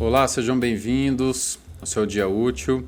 Olá, sejam bem-vindos ao seu dia útil.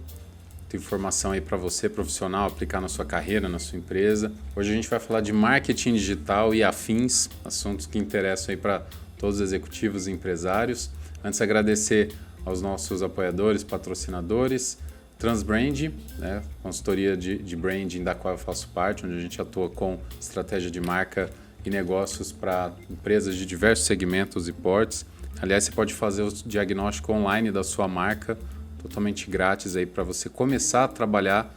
Tem informação aí para você, profissional, aplicar na sua carreira, na sua empresa. Hoje a gente vai falar de marketing digital e afins, assuntos que interessam aí para todos os executivos e empresários. Antes, agradecer aos nossos apoiadores, patrocinadores, Transbrand, né, consultoria de branding da qual eu faço parte, onde a gente atua com estratégia de marca e negócios para empresas de diversos segmentos e portes. Aliás, você pode fazer o diagnóstico online da sua marca, totalmente grátis aí para você começar a trabalhar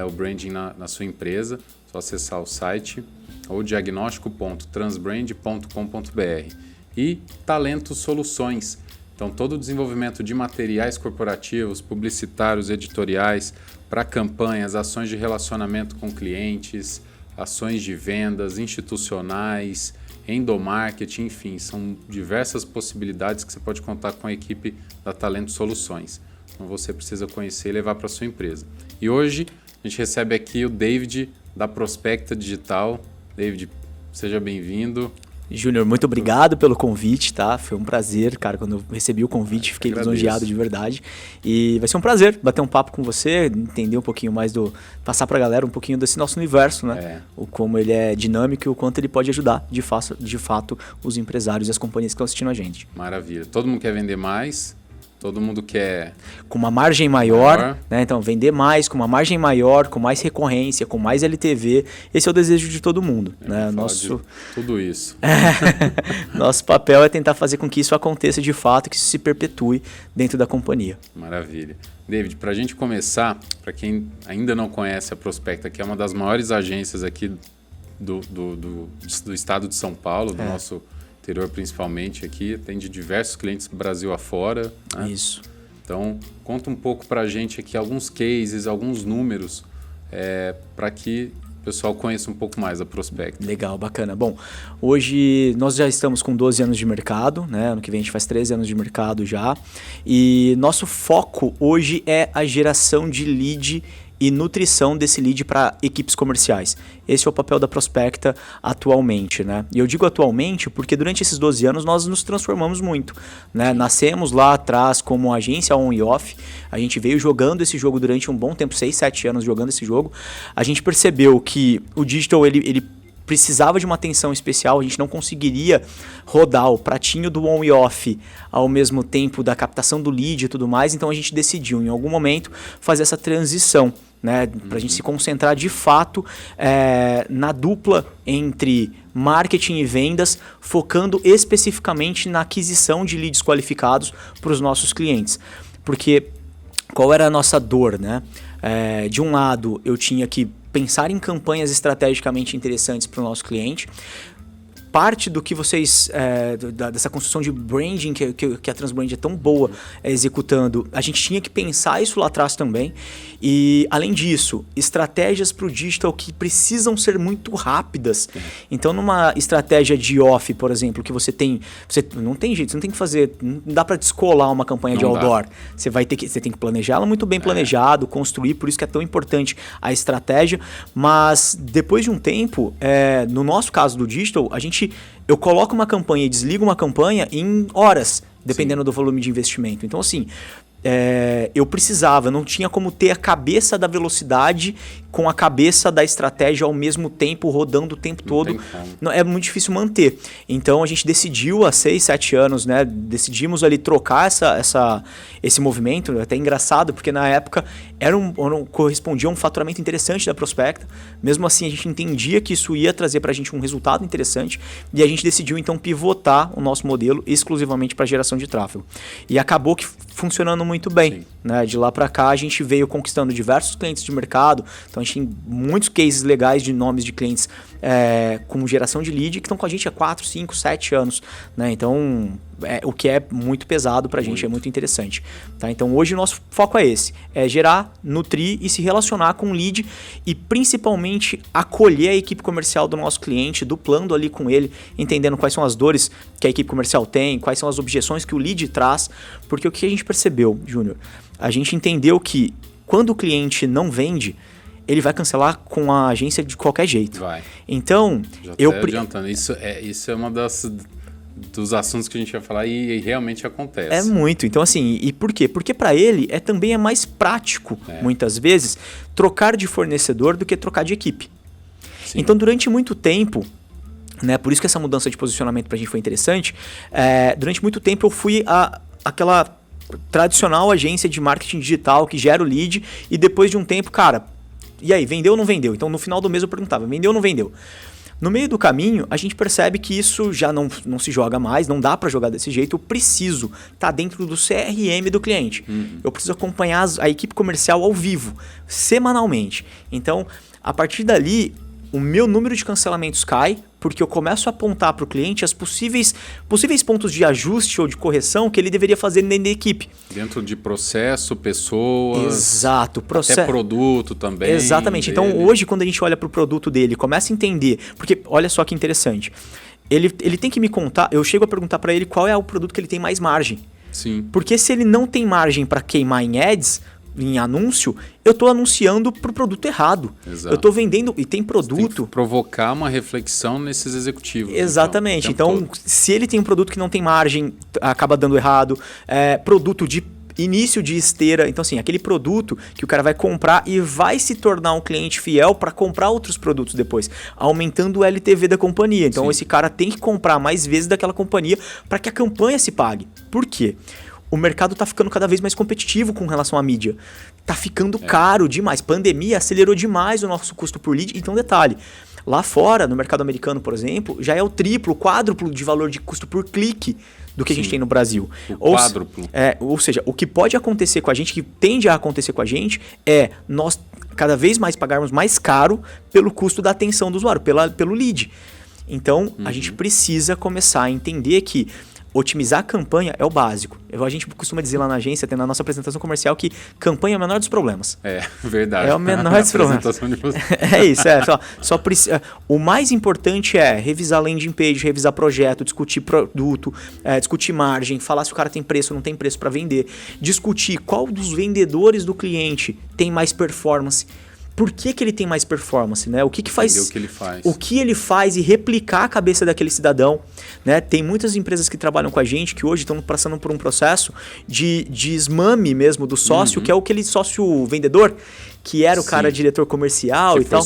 o branding na sua empresa. Só acessar o site ou diagnóstico.transbrand.com.br. E Talento Soluções. Então, todo o desenvolvimento de materiais corporativos, publicitários, editoriais, para campanhas, ações de relacionamento com clientes, ações de vendas, institucionais, endomarketing, enfim, são diversas possibilidades que você pode contar com a equipe da Talento Soluções. Então, você precisa conhecer e levar para a sua empresa. E hoje, a gente recebe aqui o David, da Prospecta Digital. David, seja bem-vindo. Júnior, muito obrigado pelo convite, tá? Foi um prazer, cara, quando eu recebi o convite, fiquei lisonjeado de verdade. E vai ser um prazer bater um papo com você, entender um pouquinho mais passar pra galera um pouquinho desse nosso universo, né? O como ele é dinâmico e o quanto ele pode ajudar, de fato, os empresários e as companhias que estão assistindo a gente. Maravilha. Todo mundo quer vender mais? Todo mundo quer... Com uma margem maior, né? Então, vender mais, com uma margem maior, com mais recorrência, com mais LTV. Esse é o desejo de todo mundo, né? Tudo isso. Nosso papel é tentar fazer com que isso aconteça de fato, que isso se perpetue dentro da companhia. Maravilha. David, para a gente começar, para quem ainda não conhece a Prospecta, que é uma das maiores agências aqui do estado de São Paulo, do nosso... interior principalmente aqui, atende diversos clientes Brasil afora. Né? Isso. Então, conta um pouco para a gente aqui alguns cases, alguns números, para que o pessoal conheça um pouco mais a Prospecta. Legal, bacana. Bom, hoje nós já estamos com 12 anos de mercado, né? Ano que vem a gente faz 13 anos de mercado já. E nosso foco hoje é a geração de lead e nutrição desse lead para equipes comerciais. Esse é o papel da Prospecta atualmente, né? E eu digo atualmente porque durante esses 12 anos nós nos transformamos muito, né? Nascemos lá atrás como agência on e off, a gente veio jogando esse jogo durante um bom tempo, 6, 7 anos jogando esse jogo. A gente percebeu que o digital, ele precisava de uma atenção especial, a gente não conseguiria rodar o pratinho do on e off ao mesmo tempo da captação do lead e tudo mais, então a gente decidiu em algum momento fazer essa transição, né, para a gente se concentrar de fato na dupla entre marketing e vendas, focando especificamente na aquisição de leads qualificados para os nossos clientes. Porque qual era a nossa dor, né? De um lado, eu tinha que pensar em campanhas estrategicamente interessantes para o nosso cliente. Parte do que vocês, dessa construção de branding que a Transbrand é tão boa executando, a gente tinha que pensar isso lá atrás também. E, além disso, estratégias para o digital que precisam ser muito rápidas. Então, numa estratégia de off, por exemplo, que você não tem jeito, você não tem que fazer, não dá para descolar uma campanha de outdoor. Você tem que planejá-la muito bem planejado, construir, por isso que é tão importante a estratégia. Mas, depois de um tempo, no nosso caso do digital, eu coloco uma campanha e desligo uma campanha em horas, dependendo do volume de investimento. Então, assim, eu não tinha como ter a cabeça da velocidade com a cabeça da estratégia ao mesmo tempo, rodando o tempo todo. É muito difícil manter. Então, a gente decidiu há 6, 7 anos, né? Decidimos ali trocar esse movimento. É até engraçado, porque na época correspondia a um faturamento interessante da Prospecta. Mesmo assim, a gente entendia que isso ia trazer para a gente um resultado interessante e a gente decidiu, então, pivotar o nosso modelo exclusivamente para geração de tráfego. E acabou que funcionando muito bem. Né? De lá para cá, a gente veio conquistando diversos clientes de mercado. Então, a gente tem muitos cases legais de nomes de clientes com geração de lead que estão com a gente há 4, 5, 7 anos. Né? Então, o que é muito pesado para a gente, é muito interessante. Tá? Então, hoje o nosso foco é esse. É gerar, nutrir e se relacionar com o lead e, principalmente, acolher a equipe comercial do nosso cliente, duplando ali com ele, entendendo quais são as dores que a equipe comercial tem, quais são as objeções que o lead traz. Porque o que a gente percebeu, Júnior? A gente entendeu que quando o cliente não vende, ele vai cancelar com a agência de qualquer jeito. Vai. Então, já adiantando, isso é uma das dos assuntos que a gente vai falar e realmente acontece. É muito. Então, assim, e por quê? Porque para ele também é mais prático, muitas vezes, trocar de fornecedor do que trocar de equipe. Sim. Então, durante muito tempo, né, por isso que essa mudança de posicionamento pra gente foi interessante, durante muito tempo eu fui aquela tradicional agência de marketing digital que gera o lead e depois de um tempo, cara, e aí, vendeu ou não vendeu? Então, no final do mês eu perguntava, vendeu ou não vendeu? No meio do caminho, a gente percebe que isso já não se joga mais, não dá para jogar desse jeito. Eu preciso estar dentro do CRM do cliente. Eu preciso acompanhar a equipe comercial ao vivo, semanalmente. Então, a partir dali, o meu número de cancelamentos cai, porque eu começo a apontar para o cliente as possíveis pontos de ajuste ou de correção que ele deveria fazer dentro da equipe. Dentro de processo, pessoas... Exato. Até produto também. Exatamente. Dele. Então, hoje, quando a gente olha para o produto dele, começa a entender... Porque, olha só que interessante. Ele tem que me contar... Eu chego a perguntar para ele qual é o produto que ele tem mais margem. Sim. Porque se ele não tem margem para queimar em ads... em anúncio, eu estou anunciando pro produto errado. Exato. Eu estou vendendo e tem produto... Tem que provocar uma reflexão nesses executivos. Exatamente. Então, se ele tem um produto que não tem margem, acaba dando errado. Produto de início de esteira. Então, assim, aquele produto que o cara vai comprar e vai se tornar um cliente fiel para comprar outros produtos depois, aumentando o LTV da companhia. Então, esse cara tem que comprar mais vezes daquela companhia para que a campanha se pague. Por quê? O mercado está ficando cada vez mais competitivo com relação à mídia. Está ficando caro demais. Pandemia acelerou demais o nosso custo por lead. Então, detalhe, lá fora, no mercado americano, por exemplo, já é o triplo, o quádruplo de valor de custo por clique do que a gente tem no Brasil. Quádruplo. Ou seja, o que pode acontecer com a gente, que tende a acontecer com a gente, é nós cada vez mais pagarmos mais caro pelo custo da atenção do usuário, pelo lead. Então, a gente precisa começar a entender que otimizar a campanha é o básico. A gente costuma dizer lá na agência, tem na nossa apresentação comercial, que campanha é o menor dos problemas. É, verdade. É o menor dos problemas. É isso, só precisa. O mais importante é revisar landing page, revisar projeto, discutir produto, discutir margem, falar se o cara tem preço ou não tem preço para vender, discutir qual dos vendedores do cliente tem mais performance. Por que ele tem mais performance, né? O que faz? Entender o que ele faz. O que ele faz e replicar a cabeça daquele cidadão, né? Tem muitas empresas que trabalham com a gente que hoje estão passando por um processo de desmame mesmo do sócio, que é aquele sócio vendedor, que era o cara diretor comercial e tal.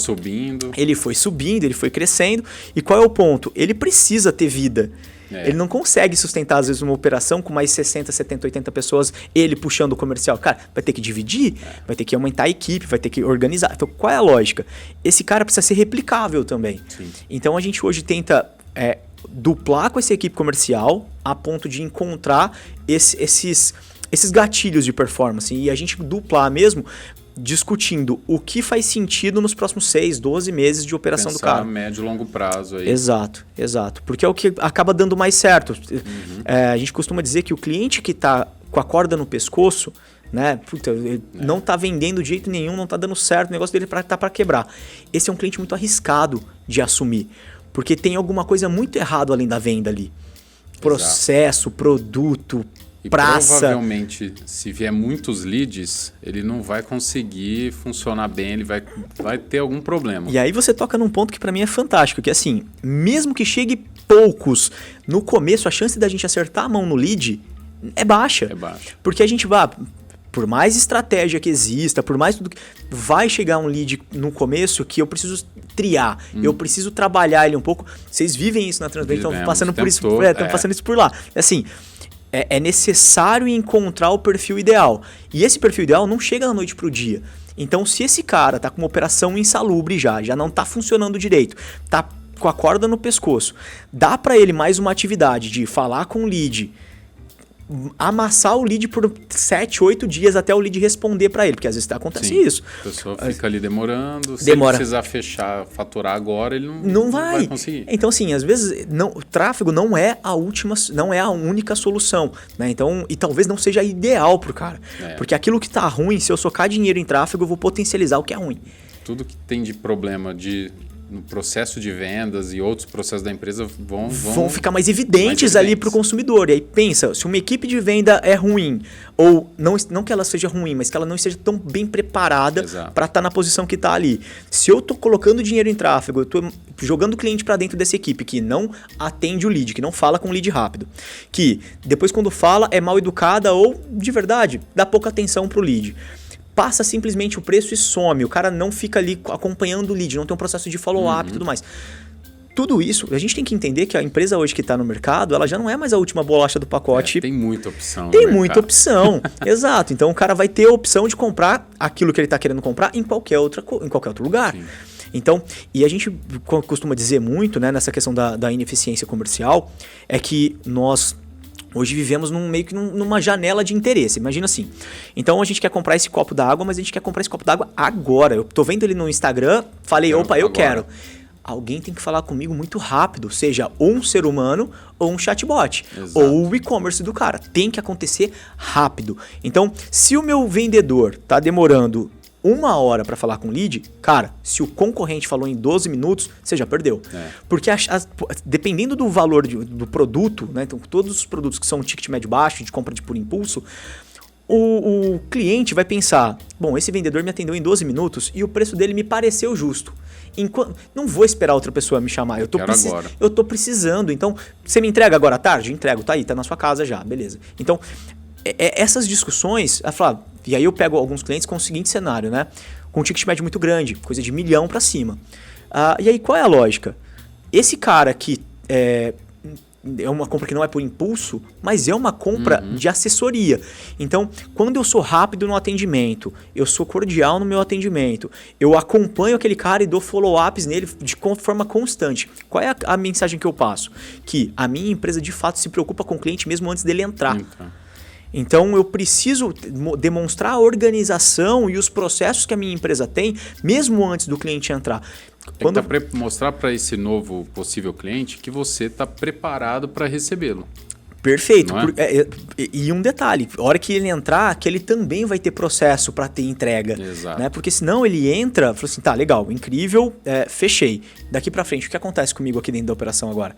Ele foi subindo, ele foi crescendo. E qual é o ponto? Ele precisa ter vida. Ele não consegue sustentar, às vezes, uma operação com mais 60, 70, 80 pessoas, ele puxando o comercial. Cara, vai ter que dividir, vai ter que aumentar a equipe, vai ter que organizar. Então, qual é a lógica? Esse cara precisa ser replicável também. Sim. Então, a gente hoje tenta duplar com essa equipe comercial a ponto de encontrar esses gatilhos de performance. E a gente duplar mesmo discutindo o que faz sentido nos próximos 6, 12 meses de operação do cara. A médio e longo prazo aí. Exato. Porque é o que acaba dando mais certo. A gente costuma dizer que o cliente que está com a corda no pescoço, né, ele não está vendendo de jeito nenhum, não está dando certo, o negócio dele tá para quebrar. Esse é um cliente muito arriscado de assumir, porque tem alguma coisa muito errada além da venda ali. Processo, produto, e praça. Provavelmente, se vier muitos leads, ele não vai conseguir funcionar bem, ele vai ter algum problema. E aí você toca num ponto que para mim é fantástico, que assim, mesmo que chegue poucos, no começo a chance da gente acertar a mão no lead é baixa. Porque a gente vai, por mais estratégia que exista, por mais tudo, vai chegar um lead no começo que eu preciso triar, eu preciso trabalhar ele um pouco. Vocês vivem isso na Transbase, estão passando por isso, passando isso por lá. Assim, é necessário encontrar o perfil ideal. E esse perfil ideal não chega da noite pro dia. Então, se esse cara tá com uma operação insalubre já não tá funcionando direito, tá com a corda no pescoço, dá para ele mais uma atividade de falar com o lead, amassar o lead por 7, 8 dias até o lead responder para ele, porque às vezes acontece isso. A pessoa fica ali demorando, se ele precisar faturar agora, ele não vai conseguir. Então, assim, às vezes o tráfego não é a única solução, né? Então, e talvez não seja ideal pro cara, porque aquilo que tá ruim, se eu socar dinheiro em tráfego, eu vou potencializar o que é ruim. Tudo que tem de problema de no processo de vendas e outros processos da empresa vão ficar mais evidentes ali para o consumidor. E aí pensa, se uma equipe de venda é ruim, ou não que ela seja ruim, mas que ela não esteja tão bem preparada para estar na posição que está ali. Se eu estou colocando dinheiro em tráfego, eu estou jogando o cliente para dentro dessa equipe que não atende o lead, que não fala com o lead rápido, que depois quando fala é mal educada ou, de verdade, dá pouca atenção para o lead. Passa simplesmente o preço e some. O cara não fica ali acompanhando o lead, não tem um processo de follow-up e tudo mais. Tudo isso, a gente tem que entender que a empresa hoje que está no mercado, ela já não é mais a última bolacha do pacote. Tem muita opção. Tem muita opção, exato. Então o cara vai ter a opção de comprar aquilo que ele está querendo comprar em qualquer outro lugar. Sim. Então, e a gente costuma dizer muito, né, nessa questão da ineficiência comercial, é que nós hoje vivemos meio que numa janela de interesse. Imagina assim. Então a gente quer comprar esse copo d'água, mas a gente quer comprar esse copo d'água agora. Eu tô vendo ele no Instagram, falei, eu quero. Alguém tem que falar comigo muito rápido, seja ou um ser humano ou um chatbot. Exato. Ou o e-commerce do cara. Tem que acontecer rápido. Então, se o meu vendedor tá demorando 1 hora para falar com o lead, cara, se o concorrente falou em 12 minutos, você já perdeu. Porque dependendo do valor do produto, né, então todos os produtos que são ticket médio baixo, de compra por impulso, o cliente vai pensar, bom, esse vendedor me atendeu em 12 minutos e o preço dele me pareceu justo. Não vou esperar outra pessoa me chamar, eu tô precisando. Então, você me entrega agora à tarde? Entrego, tá aí, tá na sua casa já, beleza. Então, essas discussões, e aí eu pego alguns clientes com o seguinte cenário, né? Com um ticket médio muito grande, coisa de 1 milhão para cima. E aí qual é a lógica? Esse cara que é uma compra que não é por impulso, mas é uma compra de assessoria. Então, quando eu sou rápido no atendimento, eu sou cordial no meu atendimento, eu acompanho aquele cara e dou follow-ups nele de forma constante. Qual é a mensagem que eu passo? Que a minha empresa de fato se preocupa com o cliente mesmo antes dele entrar. Então eu preciso demonstrar a organização e os processos que a minha empresa tem, mesmo antes do cliente entrar. Mostrar para esse novo possível cliente que você está preparado para recebê-lo. Perfeito. E um detalhe, a hora que ele entrar, que ele também vai ter processo para ter entrega. Exato. Né? Porque senão ele entra, fala assim, tá, legal, incrível, fechei. Daqui para frente, o que acontece comigo aqui dentro da operação agora?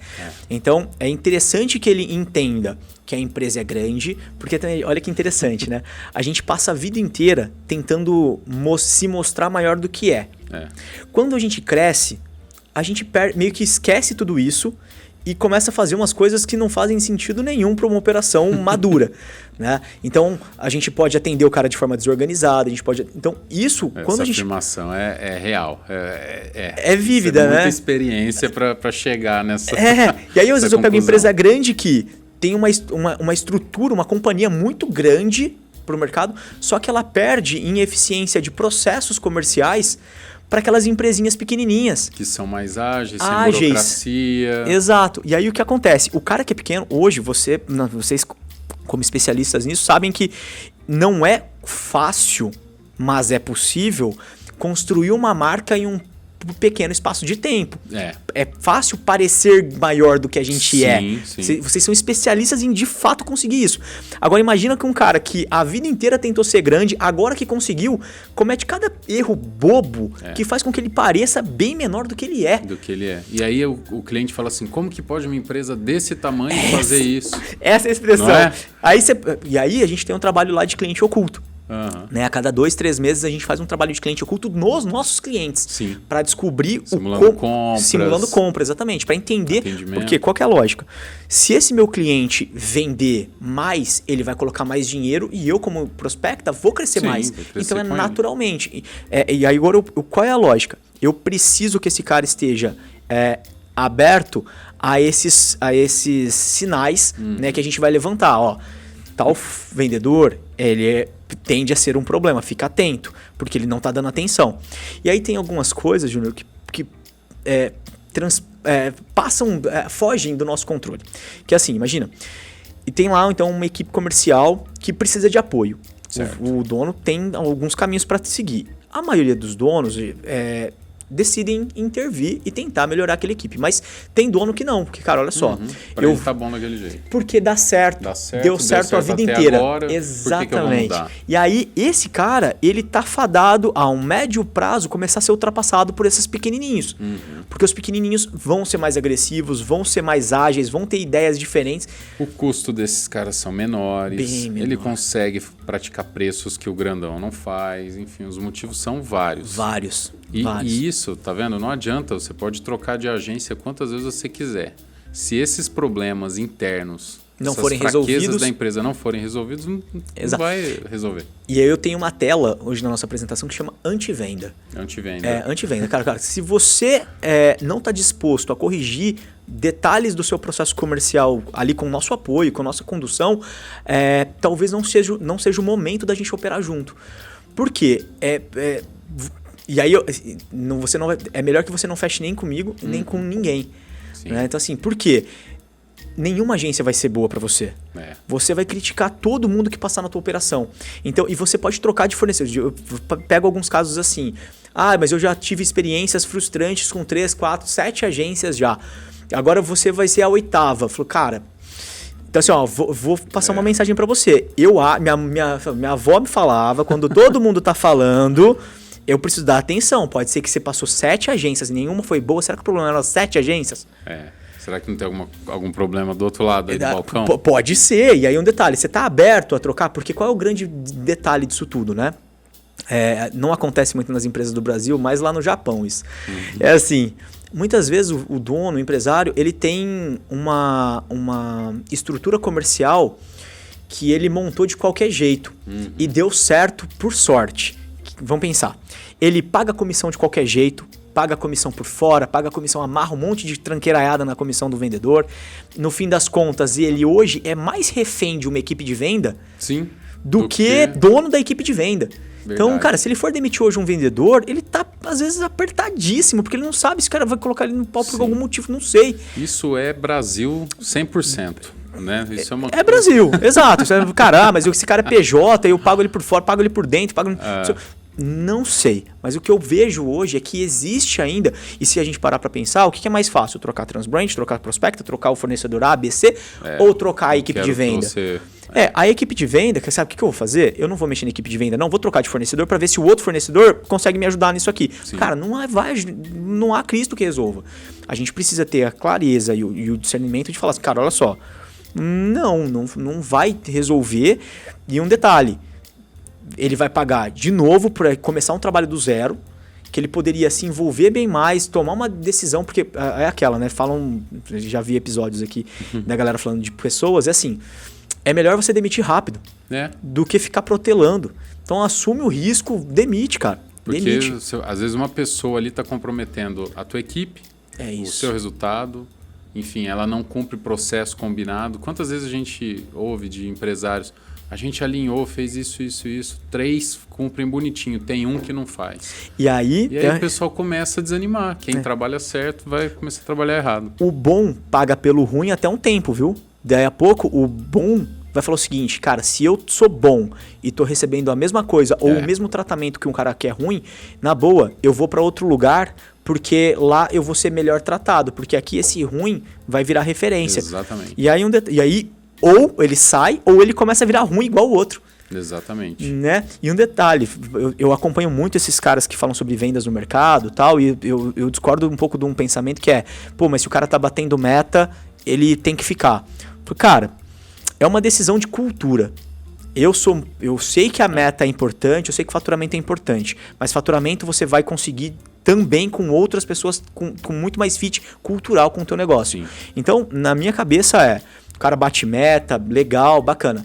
Então, é interessante que ele entenda que a empresa é grande, porque também, olha que interessante, né? A gente passa a vida inteira tentando se mostrar maior do que é. Quando a gente cresce, a gente meio que esquece tudo isso e começa a fazer umas coisas que não fazem sentido nenhum para uma operação madura, né? Então, a gente pode atender o cara de forma desorganizada, a gente pode... Então, isso... Essa afirmação é real. É vívida, né? Muita experiência para chegar nessa E aí, às vezes, eu pego uma empresa grande que tem uma estrutura, uma companhia muito grande para o mercado, só que ela perde em eficiência de processos comerciais para aquelas empresinhas pequenininhas. Que são mais ágeis, sem burocracia. Exato. E aí o que acontece? O cara que é pequeno, hoje, vocês como especialistas nisso, sabem que não é fácil, mas é possível construir uma marca em um pequeno espaço de tempo. É fácil parecer maior do que a gente Sim. Vocês são especialistas em de fato conseguir isso. Agora imagina que um cara que a vida inteira tentou ser grande, agora que conseguiu, comete cada erro bobo que faz com que ele pareça bem menor do que ele é. E aí o cliente fala assim, como que pode uma empresa desse tamanho fazer isso? Essa é a expressão. Não é? E aí a gente tem um trabalho lá de cliente oculto. Né? A cada 2, 3 meses a gente faz um trabalho de cliente oculto nos nossos clientes para descobrir simulando compra, exatamente, para entender porque qual que é a lógica. Se esse meu cliente vender mais, ele vai colocar mais dinheiro e eu como prospecta vou crescer mais. Então naturalmente. E aí agora qual é a lógica? Eu preciso que esse cara esteja aberto a esses sinais, né, que a gente vai levantar, ó. Tal vendedor, ele tende a ser um problema, fica atento, porque ele não está dando atenção. E aí tem algumas coisas, Júnior, que fogem do nosso controle. Que é assim, imagina, e tem lá então uma equipe comercial que precisa de apoio. O dono tem alguns caminhos para seguir. A maioria dos donos decidem intervir e tentar melhorar aquela equipe. Mas tem dono que não, porque, cara, olha só. Pra ele tá bom daquele jeito. Porque dá certo. Deu certo a vida inteira. Agora, exatamente. Por que eu vou mudar? E aí, esse cara, ele tá fadado a um médio prazo começar a ser ultrapassado por esses pequenininhos. Porque os pequenininhos vão ser mais agressivos, vão ser mais ágeis, vão ter ideias diferentes. O custo desses caras são menores. Bem menor. Ele consegue praticar preços que o grandão não faz. Enfim, os motivos são vários. Vários. E isso, tá vendo? Não adianta. Você pode trocar de agência quantas vezes você quiser. Se esses problemas internos, não essas forem fraquezas resolvidos da empresa não forem resolvidos, não vai resolver. E aí eu tenho uma tela hoje na nossa apresentação que chama antivenda. Antivenda. Antivenda. Cara, se você não está disposto a corrigir detalhes do seu processo comercial ali com o nosso apoio, com a nossa condução, talvez não seja o momento da gente operar junto. Por quê? E aí é melhor que você não feche nem comigo, nem com ninguém. Né? Então assim, por quê? Nenhuma agência vai ser boa para você. Você vai criticar todo mundo que passar na tua operação. Então, e você pode trocar de fornecedor. Eu pego alguns casos assim. Mas eu já tive experiências frustrantes com 3, 4, 7 agências já. Agora você vai ser a 8ª. Falei, cara... Então assim, vou passar uma mensagem para você. Minha avó me falava, quando todo mundo tá falando... Eu preciso dar atenção. Pode ser que você passou 7 agências e nenhuma foi boa. Será que o problema era as 7 agências? Será que não tem algum problema do outro lado aí do balcão? Pode ser. E aí um detalhe, você está aberto a trocar? Porque qual é o grande detalhe disso tudo, né? Não acontece muito nas empresas do Brasil, mas lá no Japão isso. É assim, muitas vezes o dono, o empresário, ele tem uma estrutura comercial que ele montou de qualquer jeito e deu certo por sorte. Vamos pensar. Ele paga a comissão de qualquer jeito, paga a comissão por fora, paga a comissão, amarra um monte de tranqueiraiada na comissão do vendedor. No fim das contas, ele hoje é mais refém de uma equipe de venda do que dono da equipe de venda. Verdade. Então, cara, se ele for demitir hoje um vendedor, ele tá, às vezes, apertadíssimo, porque ele não sabe se o cara vai colocar ele no pau por algum motivo, não sei. Isso é Brasil 100%. Né? Isso é Brasil, exato. Cara, mas esse cara é PJ, eu pago ele por fora, pago ele por dentro, pago... Não sei, mas o que eu vejo hoje é que existe ainda, e se a gente parar para pensar, o que é mais fácil? Trocar transbrand, trocar prospecta, trocar o fornecedor A, B, C, ou trocar a equipe de venda? A equipe de venda, sabe o que eu vou fazer? Eu não vou mexer na equipe de venda, não, vou trocar de fornecedor para ver se o outro fornecedor consegue me ajudar nisso aqui. Cara, não há Cristo que resolva. A gente precisa ter a clareza e o discernimento de falar assim, cara, olha só, não vai resolver. E um detalhe, ele vai pagar de novo para começar um trabalho do zero, que ele poderia se envolver bem mais, tomar uma decisão, porque é aquela, né? Já vi episódios aqui da galera falando de pessoas, é assim, é melhor você demitir rápido do que ficar protelando. Então assume o risco, demite, cara. Porque às vezes uma pessoa ali está comprometendo a tua equipe, o seu resultado, enfim, ela não cumpre processo combinado. Quantas vezes a gente ouve de empresários... A gente alinhou, fez isso. 3 cumprem bonitinho, tem um que não faz. E aí o pessoal começa a desanimar. Quem trabalha certo vai começar a trabalhar errado. O bom paga pelo ruim até um tempo, viu? Daí a pouco o bom vai falar o seguinte, cara, se eu sou bom e tô recebendo a mesma coisa ou o mesmo tratamento que um cara que é ruim, na boa, eu vou para outro lugar porque lá eu vou ser melhor tratado, porque aqui esse ruim vai virar referência. Exatamente. E aí ou ele sai, ou ele começa a virar ruim igual o outro. Exatamente. Né? E um detalhe, eu acompanho muito esses caras que falam sobre vendas no mercado e tal, e eu discordo um pouco de um pensamento que é, mas se o cara tá batendo meta, ele tem que ficar. Cara, é uma decisão de cultura. Eu sei que a meta é importante, eu sei que o faturamento é importante, mas faturamento você vai conseguir também com outras pessoas com muito mais fit cultural com o teu negócio. Sim. Então, na minha cabeça o cara bate meta, legal, bacana.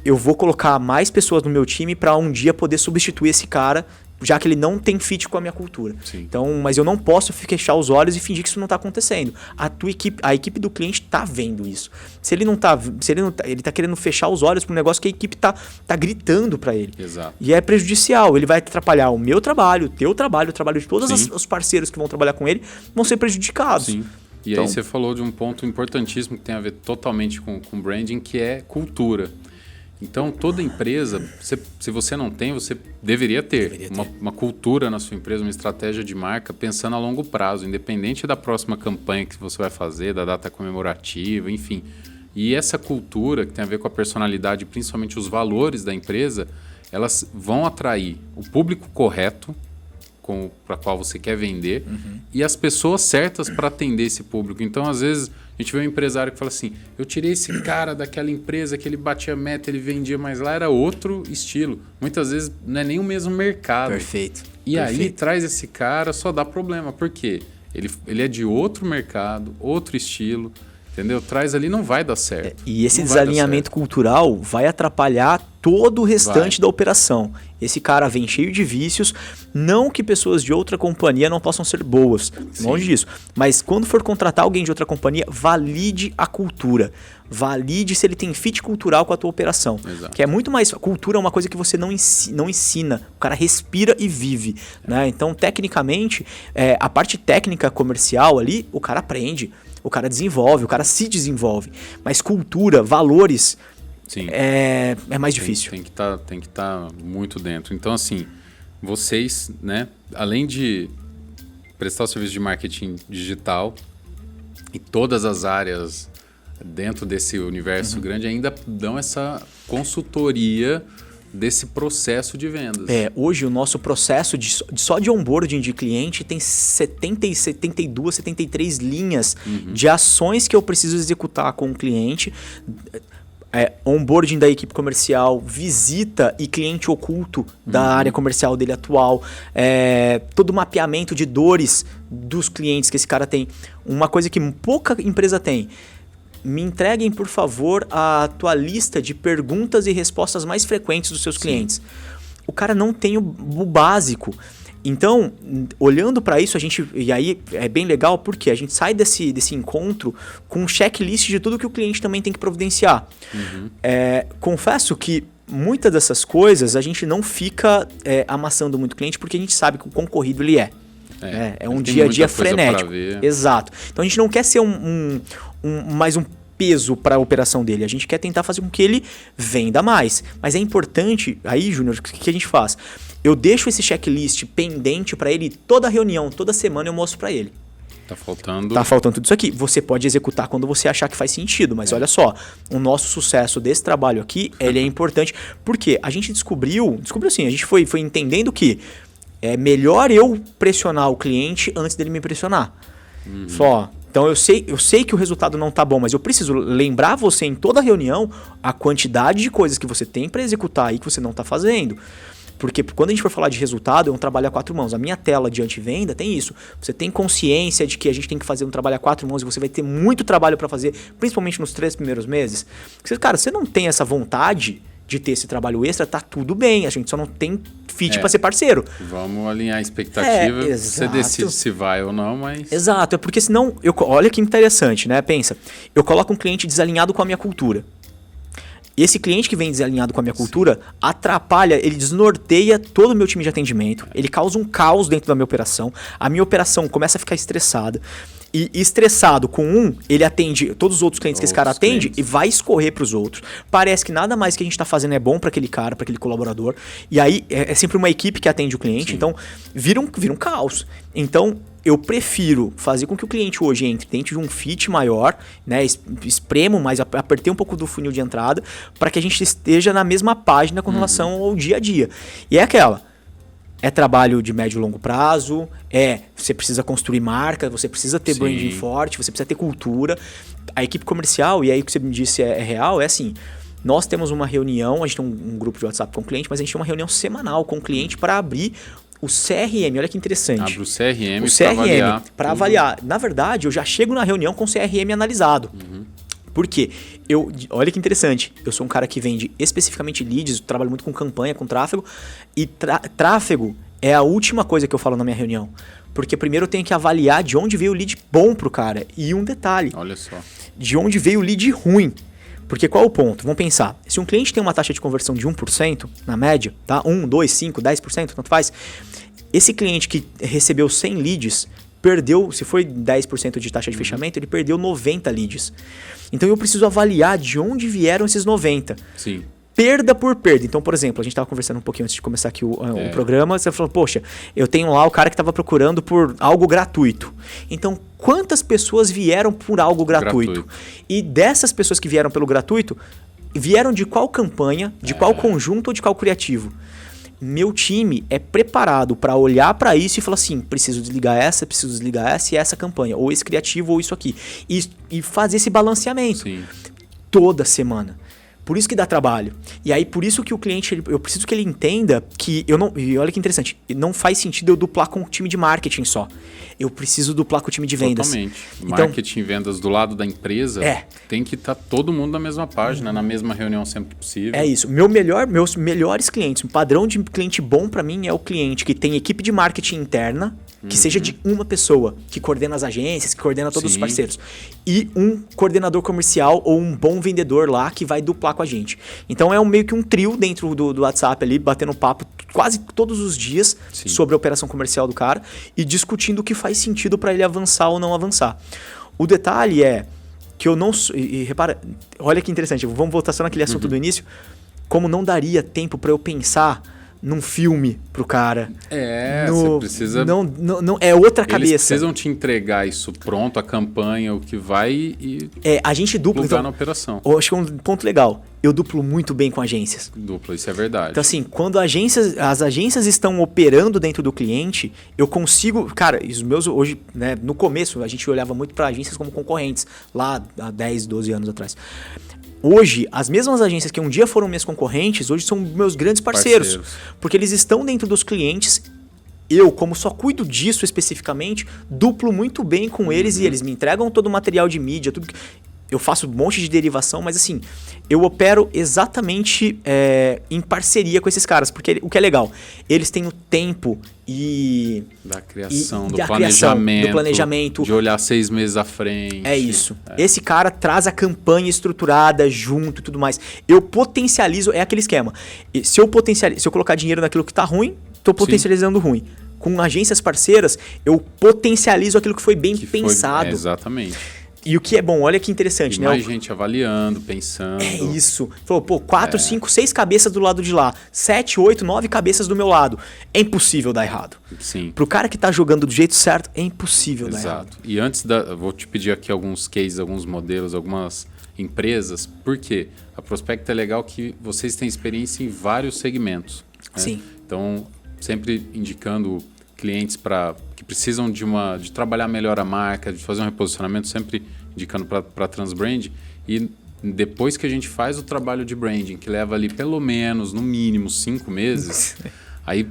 Eu vou colocar mais pessoas no meu time para um dia poder substituir esse cara, já que ele não tem fit com a minha cultura. Sim. Então, mas eu não posso fechar os olhos e fingir que isso não está acontecendo. A equipe do cliente está vendo isso. Ele está querendo fechar os olhos para um negócio que a equipe tá gritando para ele. Exato. E é prejudicial. Ele vai atrapalhar o meu trabalho, o teu trabalho, o trabalho de todos os parceiros que vão trabalhar com ele, vão ser prejudicados. Sim. E aí você falou de um ponto importantíssimo que tem a ver totalmente com branding, que é cultura. Então, toda empresa, se você não tem, você deveria ter uma cultura na sua empresa, uma estratégia de marca pensando a longo prazo, independente da próxima campanha que você vai fazer, da data comemorativa, enfim. E essa cultura que tem a ver com a personalidade, principalmente os valores da empresa, elas vão atrair o público correto para qual você quer vender e as pessoas certas para atender esse público. Então, às vezes, a gente vê um empresário que fala assim, eu tirei esse cara daquela empresa que ele batia meta, ele vendia, mas lá era outro estilo. Muitas vezes não é nem o mesmo mercado. Perfeito. E aí traz esse cara, só dá problema. Por quê? Ele é de outro mercado, outro estilo, entendeu? Traz ali, não vai dar certo. E esse desalinhamento cultural vai atrapalhar todo o restante da operação. Esse cara vem cheio de vícios, não que pessoas de outra companhia não possam ser boas, longe disso. Mas quando for contratar alguém de outra companhia, valide a cultura. Valide se ele tem fit cultural com a tua operação. Exato. Que é muito mais... Cultura é uma coisa que você não ensina. O cara respira e vive. Né? Então, tecnicamente, a parte técnica comercial ali, o cara aprende. O cara desenvolve, o cara se desenvolve. Mas cultura, valores... Sim. É mais difícil. Tem que tá muito dentro. Então, assim, vocês, né, além de prestar o serviço de marketing digital e todas as áreas dentro desse universo grande, ainda dão essa consultoria desse processo de vendas. Hoje o nosso processo só de onboarding de cliente tem 72, 73 linhas de ações que eu preciso executar com o cliente. Onboarding da equipe comercial, visita e cliente oculto da área comercial dele atual, todo o mapeamento de dores dos clientes que esse cara tem. Uma coisa que pouca empresa tem. Me entreguem, por favor, a tua lista de perguntas e respostas mais frequentes dos seus clientes. O cara não tem o básico. Então, olhando para isso, e aí é bem legal porque a gente sai desse encontro com um checklist de tudo que o cliente também tem que providenciar. Confesso que muitas dessas coisas a gente não fica amassando muito o cliente porque a gente sabe que o concorrido ele é. É um dia a dia frenético. Exato. Então a gente não quer ser mais um peso para a operação dele. A gente quer tentar fazer com que ele venda mais. Mas é importante, aí, Júnior, o que a gente faz? Eu deixo esse checklist pendente para ele toda reunião, toda semana eu mostro para ele. Tá faltando tudo isso aqui. Você pode executar quando você achar que faz sentido, mas olha só, o nosso sucesso desse trabalho aqui, ele é importante, porque a gente descobriu assim, a gente foi entendendo que é melhor eu pressionar o cliente antes dele me pressionar. Então eu sei que o resultado não tá bom, mas eu preciso lembrar você em toda reunião a quantidade de coisas que você tem para executar aí que você não tá fazendo. Porque quando a gente for falar de resultado, é um trabalho a 4 mãos. A minha tela de antivenda tem isso. Você tem consciência de que a gente tem que fazer um trabalho a 4 mãos e você vai ter muito trabalho para fazer, principalmente nos 3 primeiros meses. Porque, cara, você não tem essa vontade de ter esse trabalho extra, tá tudo bem. A gente só não tem fit para ser parceiro. Vamos alinhar a expectativa. Você decide se vai ou não, mas... Exato, porque senão... Olha que interessante, né? Pensa, eu coloco um cliente desalinhado com a minha cultura. Esse cliente que vem desalinhado com a minha cultura atrapalha, ele desnorteia todo o meu time de atendimento, ele causa um caos dentro da minha operação, a minha operação começa a ficar estressada. E estressado com ele atende todos os outros clientes que esse cara atende e vai escorrer para os outros. Parece que nada mais que a gente está fazendo é bom para aquele cara, para aquele colaborador. E aí é sempre uma equipe que atende o cliente, então vira um caos. Então eu prefiro fazer com que o cliente hoje entre dentro de um fit maior, né, espremo mais, apertei um pouco do funil de entrada, para que a gente esteja na mesma página com relação ao dia a dia. E é aquela... É trabalho de médio e longo prazo, você precisa construir marca, você precisa ter branding forte, você precisa ter cultura. A equipe comercial, e aí o que você me disse é real, é assim, nós temos uma reunião, a gente tem um grupo de WhatsApp com o cliente, mas a gente tem uma reunião semanal com o cliente para abrir o CRM, olha que interessante. Abre o CRM para avaliar. Na verdade, eu já chego na reunião com o CRM analisado. Por quê? Olha que interessante, eu sou um cara que vende especificamente leads, eu trabalho muito com campanha, com tráfego, e tráfego é a última coisa que eu falo na minha reunião. Porque primeiro eu tenho que avaliar de onde veio o lead bom pro cara. E um detalhe, olha só, de onde veio o lead ruim. Porque qual é o ponto? Vamos pensar, se um cliente tem uma taxa de conversão de 1%, na média, tá? 1, 2, 5, 10%, tanto faz. Esse cliente que recebeu 100 leads, perdeu, se foi 10% de taxa de fechamento, ele perdeu 90 leads. Então eu preciso avaliar de onde vieram esses 90. Sim. perda por perda. Então, por exemplo, a gente estava conversando um pouquinho antes de começar aqui o programa, você falou, poxa, eu tenho lá o cara que estava procurando por algo gratuito. Então, quantas pessoas vieram por algo gratuito? E dessas pessoas que vieram pelo gratuito, vieram de qual campanha, de qual conjunto ou de qual criativo? Meu time é preparado para olhar para isso e falar assim, preciso desligar essa e essa campanha, ou esse criativo ou isso aqui. E fazer esse balanceamento. Sim. Toda semana. Por isso que dá trabalho. E aí, por isso que o cliente, eu preciso que ele entenda que eu não... E olha que interessante, não faz sentido eu duplar com o time de marketing só. Eu preciso duplar com o time de vendas. Totalmente. Então, Marketing e vendas do lado da empresa, tem que estar todo mundo na mesma página, na mesma reunião sempre que possível. É isso. Meus melhores clientes, um padrão de cliente bom para mim é o cliente que tem equipe de marketing interna, que seja de uma pessoa, que coordena as agências, que coordena todos os parceiros. E um coordenador comercial ou um bom vendedor lá que vai duplar com a gente. Então é meio que um trio dentro do WhatsApp ali, batendo papo quase todos os dias sobre a operação comercial do cara e discutindo o que faz sentido para ele avançar ou não avançar. O detalhe é que eu não... E repara, olha que interessante, vamos voltar só naquele assunto do início. Como não daria tempo para eu pensar num filme pro cara. Você precisa... Não, é outra cabeça. Eles precisam te entregar isso pronto, a campanha, o que vai e... a gente dupla... Então, na operação. Eu acho que é um ponto legal. Eu duplo muito bem com agências. Duplo, isso é verdade. Então assim, quando as agências estão operando dentro do cliente, eu consigo... Cara, os meus hoje, né, no começo, a gente olhava muito para agências como concorrentes, lá há 10, 12 anos atrás. Hoje, as mesmas agências que um dia foram minhas concorrentes, hoje são meus grandes parceiros. Porque eles estão dentro dos clientes. Eu, como só cuido disso especificamente, duplo muito bem com eles e eles me entregam todo o material de mídia, tudo que... Eu faço um monte de derivação, mas assim, eu opero exatamente em parceria com esses caras, porque o que é legal, eles têm o tempo da criação, do planejamento, de olhar 6 meses à frente. É isso. Esse cara traz a campanha estruturada junto e tudo mais. Eu potencializo, é aquele esquema. Se eu colocar dinheiro naquilo que tá ruim, tô potencializando ruim. Com agências parceiras, eu potencializo aquilo que foi bem pensado. Exatamente. E o que é bom, olha que interessante, né? Mais gente avaliando, pensando. É isso. Falou, 4, 5, 6 cabeças do lado de lá. 7, 8, 9 cabeças do meu lado. É impossível dar errado. Sim. Pro cara que tá jogando do jeito certo, é impossível dar errado. E antes vou te pedir aqui alguns cases, alguns modelos, algumas empresas. Por quê? A Prospecta é legal que vocês têm experiência em vários segmentos. Né? Sim. Então, sempre indicando clientes que precisam de trabalhar melhor a marca, de fazer um reposicionamento, sempre indicando para Transbrand. E depois que a gente faz o trabalho de branding, que leva ali pelo menos, no mínimo, 5 meses, aí,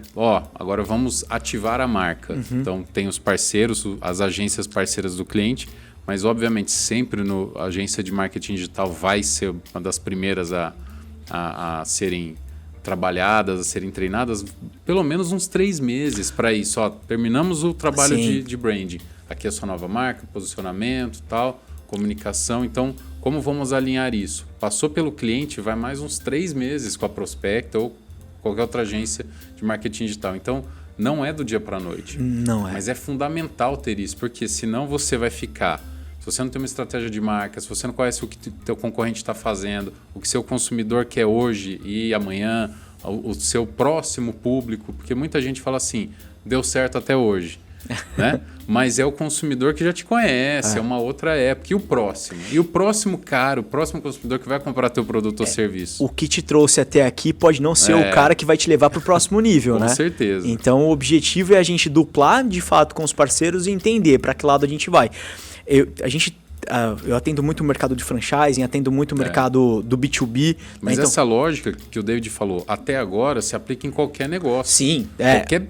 agora vamos ativar a marca. Então, tem os parceiros, as agências parceiras do cliente, mas, obviamente, sempre a agência de marketing digital vai ser uma das primeiras a serem trabalhadas, a serem treinadas, pelo menos uns 3 meses para isso. Terminamos o trabalho de branding. Aqui é a sua nova marca, posicionamento, tal, comunicação. Então, como vamos alinhar isso? Passou pelo cliente, vai mais uns 3 meses com a Prospecta ou qualquer outra agência de marketing digital. Então, não é do dia para a noite. Não é. Mas é fundamental ter isso, porque senão você vai ficar... Se você não tem uma estratégia de marca, se você não conhece o que teu concorrente está fazendo, o que seu consumidor quer hoje e amanhã, o seu próximo público, porque muita gente fala assim, deu certo até hoje, né? Mas é o consumidor que já te conhece, é uma outra época. E o próximo? E o próximo cara, o próximo consumidor que vai comprar teu produto ou serviço? O que te trouxe até aqui pode não ser o cara que vai te levar para o próximo nível, né? Com certeza. Então, o objetivo é a gente duplar, de fato, com os parceiros e entender para que lado a gente vai. Eu atendo muito o mercado de franchising, atendo muito o mercado do B2B. Mas essa lógica que o David falou, até agora, se aplica em qualquer negócio. Sim.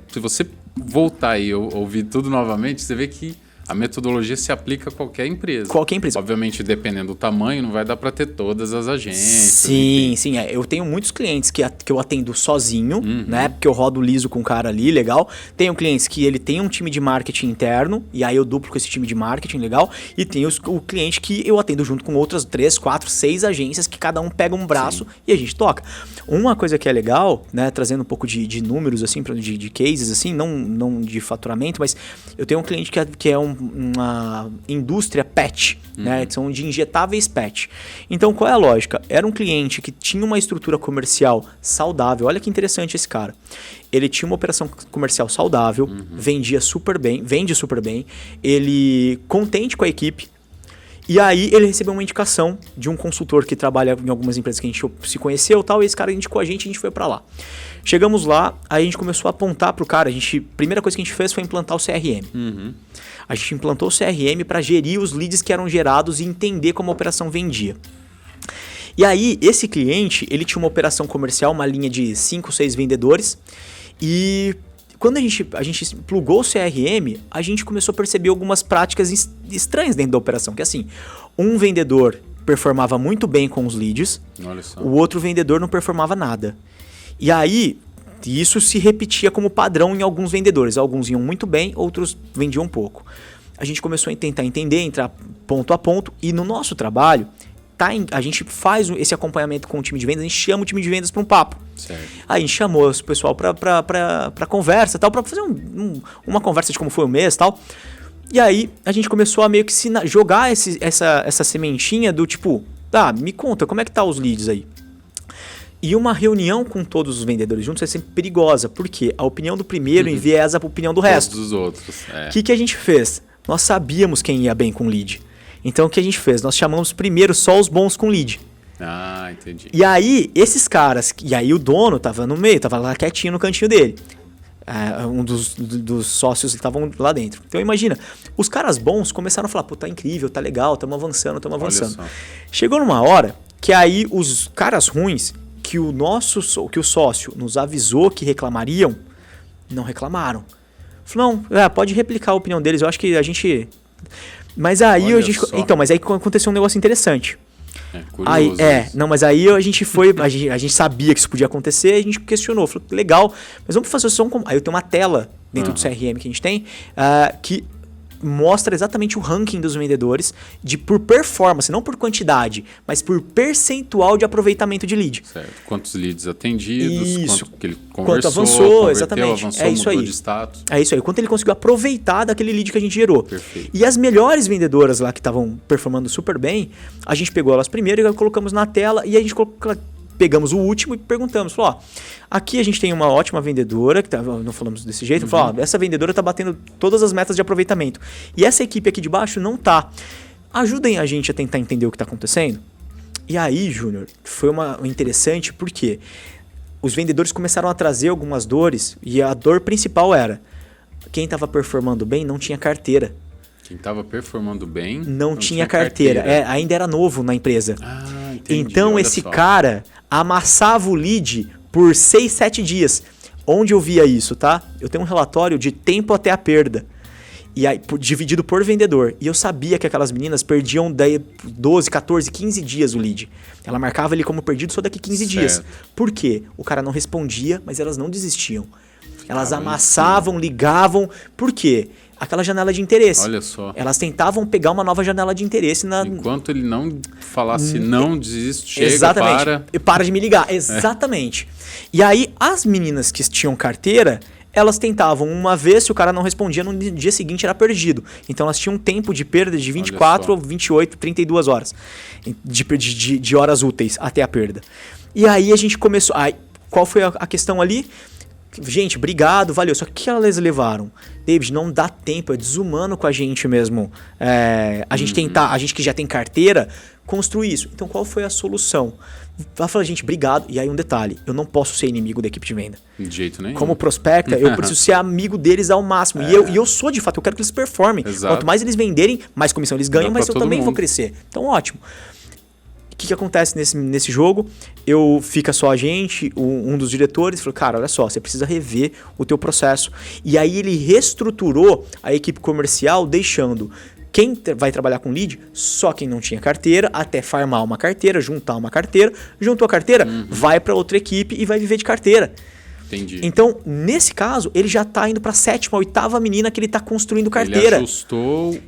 Se você voltar e ouvir tudo novamente, você vê que a metodologia se aplica a qualquer empresa. Qualquer empresa. Obviamente, dependendo do tamanho, não vai dar para ter todas as agências. Sim. Eu tenho muitos clientes que eu atendo sozinho, né? Porque eu rodo liso com o cara ali, legal. Tenho clientes que ele tem um time de marketing interno, e aí eu duplo com esse time de marketing, legal. E tem o cliente que eu atendo junto com outras 3, 4, 6 agências que cada um pega um braço e a gente toca. Uma coisa que é legal, né? Trazendo um pouco de números, assim, de cases, assim, não de faturamento, mas eu tenho um cliente que é um uma indústria pet, né? São de injetáveis pet. Então, qual é a lógica? Era um cliente que tinha uma estrutura comercial saudável. Olha que interessante esse cara. Ele tinha uma operação comercial saudável, vendia super bem, vende super bem. Ele contente com a equipe. E aí ele recebeu uma indicação de um consultor que trabalha em algumas empresas que a gente se conheceu e tal, e esse cara indicou a gente foi pra lá. Chegamos lá, aí a gente começou a apontar pro cara, primeira coisa que a gente fez foi implantar o CRM. A gente implantou o CRM para gerir os leads que eram gerados e entender como a operação vendia. E aí, esse cliente, ele tinha uma operação comercial, uma linha de 5, 6 vendedores, e quando a gente plugou o CRM, a gente começou a perceber algumas práticas estranhas dentro da operação. Que assim, um vendedor performava muito bem com os leads, o outro vendedor não performava nada. E aí, isso se repetia como padrão em alguns vendedores. Alguns iam muito bem, outros vendiam pouco. A gente começou a tentar entender, entrar ponto a ponto, e no nosso trabalho, a gente faz esse acompanhamento com o time de vendas, a gente chama o time de vendas para um papo. Certo. Aí a gente chamou o pessoal para conversa, tal, para fazer uma conversa de como foi o mês, tal. E aí a gente começou a meio que jogar essa sementinha do tipo, me conta, como é que tá os leads aí? E uma reunião com todos os vendedores juntos é sempre perigosa, porque a opinião do primeiro enviesa a opinião do resto. Todos os outros. O que a gente fez? Nós sabíamos quem ia bem com lead. Então o que a gente fez? Nós chamamos primeiro só os bons com lead. Entendi. E aí, esses caras... E aí o dono tava no meio, tava lá quietinho no cantinho dele. Um dos sócios estavam lá dentro. Então imagina, os caras bons começaram a falar, pô, tá incrível, tá legal, estamos avançando. Chegou numa hora que aí os caras ruins, que o sócio nos avisou que reclamariam, não reclamaram. Falou, não, pode replicar a opinião deles, eu acho que a gente... Mas aí mas aí aconteceu um negócio interessante. Curioso. Mas aí a gente sabia que isso podia acontecer, a gente questionou, falou, legal, mas vamos fazer só Aí eu tenho uma tela dentro do CRM que a gente tem, que mostra exatamente o ranking dos vendedores por performance, não por quantidade, mas por percentual de aproveitamento de lead. Certo. Quantos leads atendidos, isso. quanto que ele conversou, quanto avançou, exatamente. Avançou, isso mudou aí. de status. É isso aí. Quanto ele conseguiu aproveitar daquele lead que a gente gerou. Perfeito. E as melhores vendedoras lá que estavam performando super bem, a gente pegou elas primeiro e colocamos na tela e a gente pegamos o último e perguntamos, falou, aqui a gente tem uma ótima vendedora, que não falamos desse jeito, falou, essa vendedora está batendo todas as metas de aproveitamento. E essa equipe aqui de baixo não tá. Ajudem a gente a tentar entender o que está acontecendo. E aí, Júnior, foi interessante porque os vendedores começaram a trazer algumas dores e a dor principal era quem estava performando bem não tinha carteira. Quem estava performando bem não tinha carteira. Ainda era novo na empresa. Entendi. Então esse cara amassava o lead por 6, 7 dias. Onde eu via isso, tá? Eu tenho um relatório de tempo até a perda. E aí, dividido por vendedor. E eu sabia que aquelas meninas perdiam 12, 14, 15 dias o lead. Ela marcava ele como perdido só daqui 15 dias. Por quê? O cara não respondia, mas elas não desistiam. Elas amassavam, ligavam. Por quê? Aquela janela de interesse. Olha só. Elas tentavam pegar uma nova janela de interesse. Enquanto ele não falasse não, desiste, chega, exatamente. Para de me ligar. Exatamente. E aí, as meninas que tinham carteira, elas tentavam uma vez, se o cara não respondia, no dia seguinte era perdido. Então, elas tinham um tempo de perda de 24, 28, 32 horas. De horas úteis até a perda. E aí, a gente começou... qual foi a questão ali? Gente, obrigado, valeu. Só que o que elas levaram? David, não dá tempo, é desumano com a gente mesmo. A gente que já tem carteira, construir isso. Então, qual foi a solução? Ela falou, gente, obrigado. E aí um detalhe, eu não posso ser inimigo da equipe de venda. De jeito nenhum. Como prospecta, eu preciso ser amigo deles ao máximo. E eu sou, de fato, eu quero que eles performem. Exato. Quanto mais eles venderem, mais comissão eles ganham, mas eu também vou crescer. Então, ótimo. O que acontece nesse jogo? Fica só a gente, um dos diretores, falou, cara, olha só, você precisa rever o teu processo. E aí ele reestruturou a equipe comercial, deixando quem vai trabalhar com lead, só quem não tinha carteira, até farmar uma carteira, juntar uma carteira, juntou a carteira, vai para outra equipe e vai viver de carteira. Entendi. Então, nesse caso, ele já está indo para a 7ª, 8ª menina que ele está construindo carteira. Ele ajustou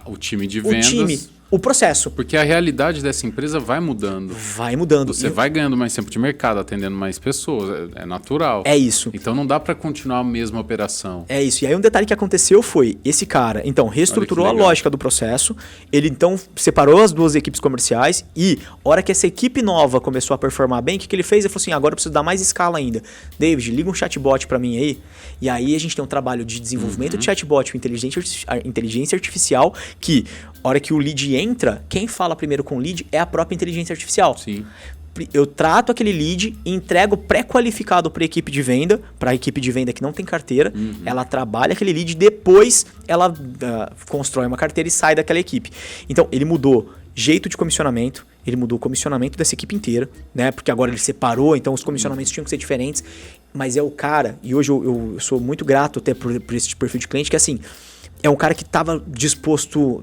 o time de vendas. o processo. Porque a realidade dessa empresa vai mudando. Vai mudando. Você vai ganhando mais tempo de mercado, atendendo mais pessoas. É natural. É isso. Então não dá para continuar a mesma operação. É isso. E aí um detalhe que aconteceu foi, esse cara, então, reestruturou a lógica do processo, ele então separou as duas equipes comerciais e, hora que essa equipe nova começou a performar bem, o que ele fez? Ele falou assim, agora eu preciso dar mais escala ainda. David, liga um chatbot para mim aí. E aí a gente tem um trabalho de desenvolvimento de chatbot com inteligência artificial que, hora que o lead entra, quem fala primeiro com o lead é a própria inteligência artificial. Sim. Eu trato aquele lead, entrego pré-qualificado para a equipe de venda que não tem carteira, ela trabalha aquele lead, depois ela constrói uma carteira e sai daquela equipe. Então, ele mudou jeito de comissionamento, ele mudou o comissionamento dessa equipe inteira, né? Porque agora ele separou, então os comissionamentos tinham que ser diferentes, mas é o cara, e hoje eu sou muito grato até por esse perfil de cliente, que assim, é um cara que estava disposto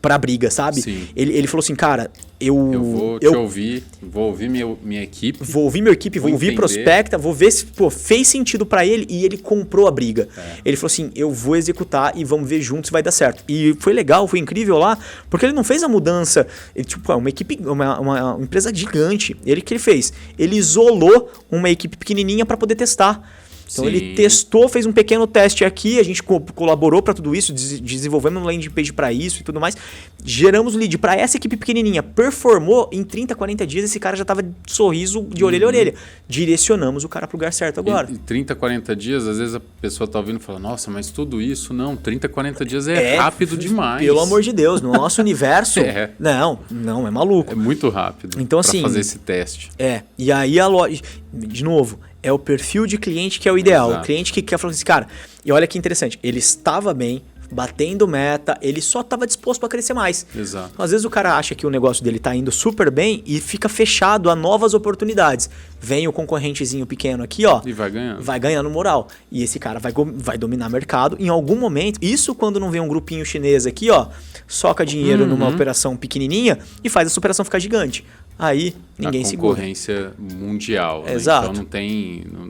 pra briga, sabe? Sim. Ele falou assim, cara, eu vou te ouvir, vou ouvir minha equipe. Vou ouvir minha equipe, vou ouvir prospecta, vou ver se fez sentido pra ele e ele comprou a briga. Ele falou assim, eu vou executar e vamos ver juntos se vai dar certo. E foi legal, foi incrível lá, porque ele não fez a mudança, ele, tipo, uma equipe, uma empresa gigante. O que ele fez? Ele isolou uma equipe pequenininha para poder testar. Então ele testou, fez um pequeno teste aqui, a gente colaborou para tudo isso, desenvolvemos um landing page para isso e tudo mais. Geramos o lead para essa equipe pequenininha, performou em 30, 40 dias, esse cara já tava de sorriso de orelha a orelha. Direcionamos o cara pro lugar certo agora. E 30, 40 dias, às vezes a pessoa tá ouvindo e fala, nossa, mas tudo isso, não, 30, 40 dias é rápido demais. Pelo amor de Deus, no nosso universo, não, é maluco. É muito rápido então, assim, fazer esse teste. E aí a loja, de novo, é o perfil de cliente que é o ideal. Exato. O cliente que quer falar assim, cara, e olha que interessante, ele estava bem, batendo meta, ele só estava disposto a crescer mais. Exato. Às vezes o cara acha que o negócio dele está indo super bem e fica fechado a novas oportunidades. Vem o concorrentezinho pequeno aqui, ó. E vai ganhando. Vai ganhando moral. E esse cara vai dominar mercado em algum momento. Isso quando não vem um grupinho chinês aqui, ó, soca dinheiro numa operação pequenininha e faz essa operação ficar gigante. Aí ninguém segura. A concorrência mundial. Né? Exato. Então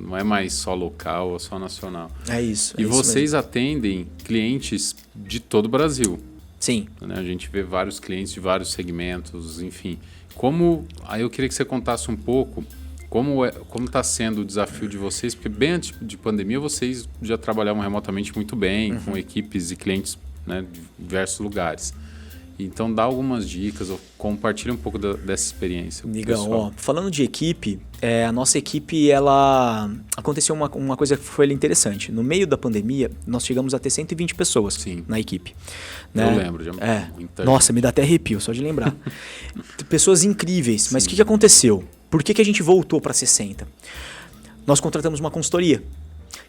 não é mais só local ou só nacional. É isso. E vocês atendem clientes de todo o Brasil. Sim. Né? A gente vê vários clientes de vários segmentos, enfim. Aí eu queria que você contasse um pouco como está sendo o desafio de vocês, porque bem antes de pandemia vocês já trabalhavam remotamente muito bem, com equipes e clientes, né, de diversos lugares. Então dá algumas dicas ou compartilha um pouco dessa experiência. Migão, ó, falando de equipe, a nossa equipe, aconteceu uma coisa que foi interessante. No meio da pandemia, nós chegamos a ter 120 pessoas na equipe. Né? Eu lembro. Nossa, me dá até arrepio só de lembrar. Pessoas incríveis. Mas o que aconteceu? Por que a gente voltou para 60? Nós contratamos uma consultoria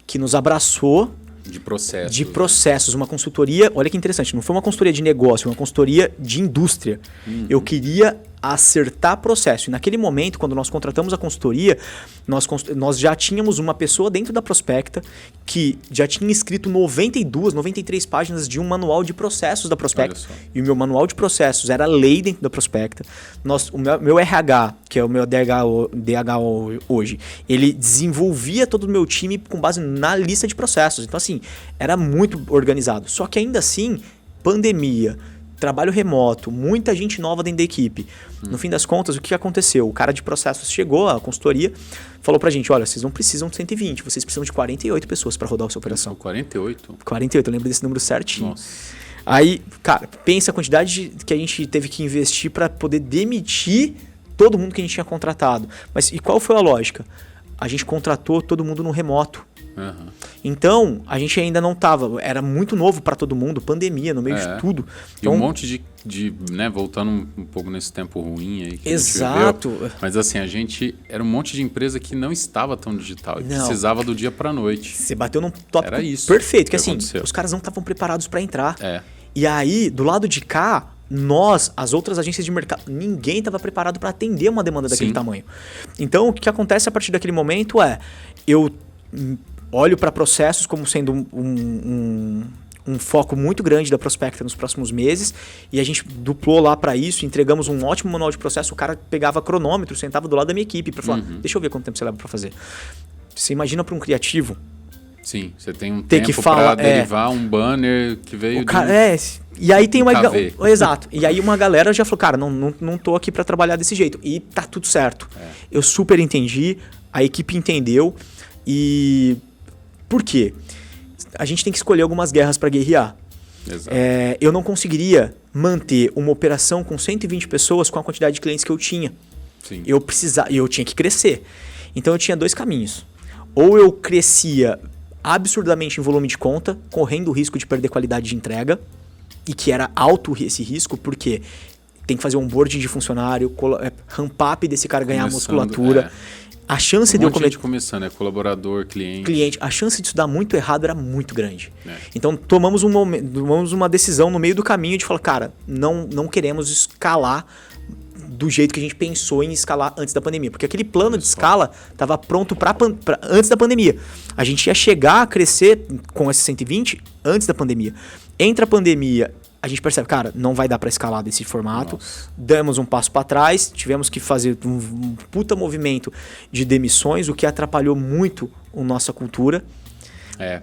que nos abraçou. De processos, uma consultoria, olha que interessante, não foi uma consultoria de negócio, foi uma consultoria de indústria. Eu queria acertar processo. E naquele momento, quando nós contratamos a consultoria, nós já tínhamos uma pessoa dentro da Prospecta que já tinha escrito 92, 93 páginas de um manual de processos da Prospecta. E o meu manual de processos era lei dentro da Prospecta. O meu RH, que é o meu DH hoje, ele desenvolvia todo o meu time com base na lista de processos. Então, assim, era muito organizado. Só que ainda assim, pandemia, trabalho remoto, muita gente nova dentro da equipe. No fim das contas, o que aconteceu? O cara de processos chegou, a consultoria, falou pra gente, olha, vocês não precisam de 120, vocês precisam de 48 pessoas para rodar a sua operação. 48? 48, eu lembro desse número certinho. Nossa. Aí, cara, pensa a quantidade que a gente teve que investir para poder demitir todo mundo que a gente tinha contratado. Mas e qual foi a lógica? A gente contratou todo mundo no remoto. Então, a gente ainda não estava, era muito novo para todo mundo, pandemia no meio de tudo. Então, e um monte de né, voltando um pouco nesse tempo ruim aí que exato. A gente viveu, mas assim, a gente era um monte de empresa que não estava tão digital e precisava do dia para noite. Você bateu num tópico perfeito, que assim, os caras não estavam preparados para entrar. É. E aí, do lado de cá, as outras agências de mercado, ninguém estava preparado para atender uma demanda daquele tamanho. Então, o que acontece a partir daquele momento eu olho para processos como sendo um foco muito grande da Prospecta nos próximos meses e a gente duplou lá para isso, entregamos um ótimo manual de processo, o cara pegava cronômetro, sentava do lado da minha equipe para falar, deixa eu ver quanto tempo você leva para fazer. Você imagina para um criativo Sim, você tem um ter que tempo falar, para derivar um banner que veio e aí tem uma KV. Exato. E aí uma galera já falou, cara, não tô aqui para trabalhar desse jeito. E tá tudo certo. Eu super entendi, a equipe entendeu. E por quê? A gente tem que escolher algumas guerras para guerrear. Exato. Eu não conseguiria manter uma operação com 120 pessoas com a quantidade de clientes que eu tinha. Sim. Eu tinha que crescer. Então eu tinha 2 caminhos. Ou eu crescia absurdamente em volume de conta, correndo o risco de perder qualidade de entrega, e que era alto esse risco, porque tem que fazer um onboarding de funcionário, ramp up desse cara ganhar musculatura. A chance de eu começando, colaborador, cliente, a chance disso dar muito errado era muito grande. Então tomamos uma decisão no meio do caminho de falar, cara, não queremos escalar do jeito que a gente pensou em escalar antes da pandemia. Porque aquele plano de escala estava pronto antes da pandemia. A gente ia chegar a crescer com esses 120 antes da pandemia. Entre a pandemia, a gente percebe, cara, não vai dar para escalar desse formato. Nossa. Damos um passo para trás, tivemos que fazer um puta movimento de demissões, o que atrapalhou muito a nossa cultura.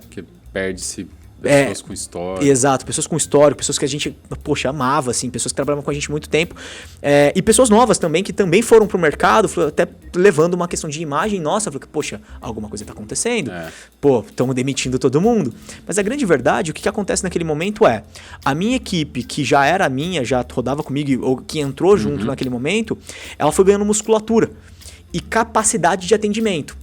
Porque perde-se pessoas com histórico. Exato, pessoas com histórico, pessoas que a gente, amava, assim, pessoas que trabalhavam com a gente há muito tempo. E pessoas novas também, que também foram pro mercado, até levando uma questão de imagem nossa, falei, poxa, alguma coisa tá acontecendo. Estamos demitindo todo mundo. Mas a grande verdade, o que acontece naquele momento a minha equipe, que já era minha, já rodava comigo, ou que entrou junto naquele momento, ela foi ganhando musculatura e capacidade de atendimento.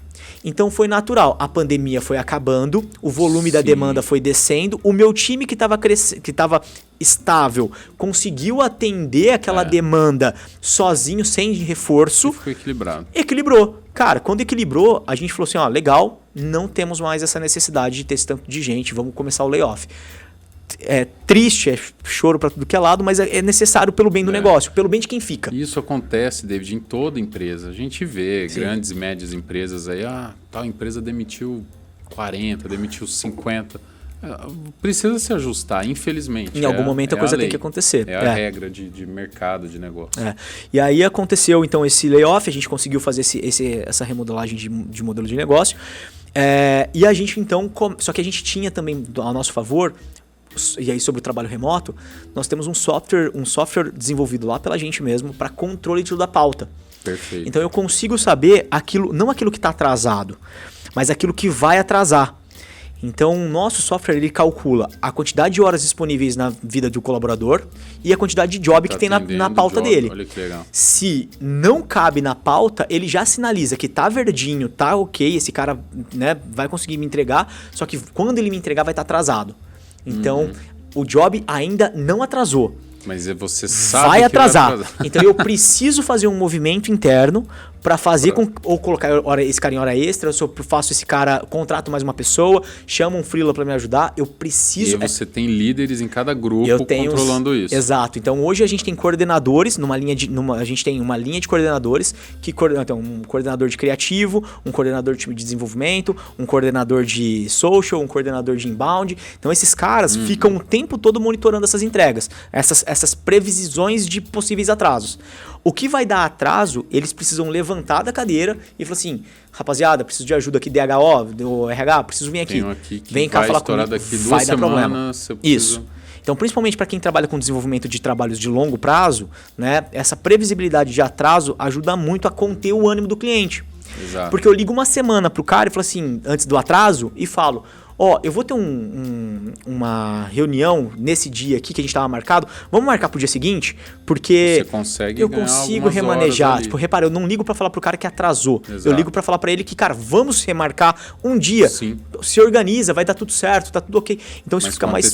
Então foi natural, a pandemia foi acabando, o volume da demanda foi descendo, o meu time que estava estável conseguiu atender aquela demanda sozinho, sem reforço. E ficou equilibrado. Equilibrou. Cara, quando equilibrou, a gente falou assim, legal, não temos mais essa necessidade de ter esse tanto de gente, vamos começar o layoff. É triste, é choro para tudo que é lado, mas é necessário pelo bem do negócio, pelo bem de quem fica. Isso acontece, David, em toda empresa. A gente vê grandes e médias empresas aí, tal empresa demitiu 40, demitiu 50. Precisa se ajustar, infelizmente. Em algum momento a coisa tem que acontecer. É a regra de mercado, de negócio. E aí aconteceu então esse layoff, a gente conseguiu fazer essa remodelagem de modelo de negócio. E a gente então, só que a gente tinha também a nosso favor. E aí sobre o trabalho remoto, nós temos um software desenvolvido lá pela gente mesmo para controle de toda a pauta. Perfeito. Então eu consigo saber não aquilo que está atrasado, mas aquilo que vai atrasar. Então o nosso software ele calcula a quantidade de horas disponíveis na vida do colaborador e a quantidade de job que tem na pauta dele. Olha que legal. Se não cabe na pauta, ele já sinaliza que tá verdinho, tá ok, esse cara, né, vai conseguir me entregar, só que quando ele me entregar vai estar atrasado. Então, o job ainda não atrasou. Mas você sabe vai que atrasar. Vai atrasar. Então, eu preciso fazer um movimento interno para fazer ou colocar esse cara em hora extra, se eu faço esse cara, contrato mais uma pessoa, chamo um freela para me ajudar, eu preciso... E aí você tem líderes em cada grupo controlando isso. Exato. Então, hoje a gente tem coordenadores, a gente tem uma linha de coordenadores, então, um coordenador de criativo, um coordenador de time de desenvolvimento, um coordenador de social, um coordenador de inbound. Então, esses caras ficam o tempo todo monitorando essas entregas, essas previsões de possíveis atrasos. O que vai dar atraso, eles precisam levantar da cadeira e falar assim, rapaziada, preciso de ajuda aqui, DHO, do RH, preciso vir aqui. Tenho aqui que vem cá falar comigo, daqui 2 vai dar problema. semanas. Isso. Então, principalmente para quem trabalha com desenvolvimento de trabalhos de longo prazo, né, essa previsibilidade de atraso ajuda muito a conter o ânimo do cliente. Exato. Porque eu ligo uma semana pro cara e falo assim, antes do atraso, e falo... eu vou ter uma reunião nesse dia aqui que a gente estava marcado. Vamos marcar pro dia seguinte? Porque você consegue eu consigo remanejar. Tipo, repara, eu não ligo para falar pro cara que atrasou. Exato. Eu ligo para falar para ele que, cara, vamos remarcar um dia. Sim. Se organiza, vai dar tudo certo, tá tudo ok. Então isso fica mais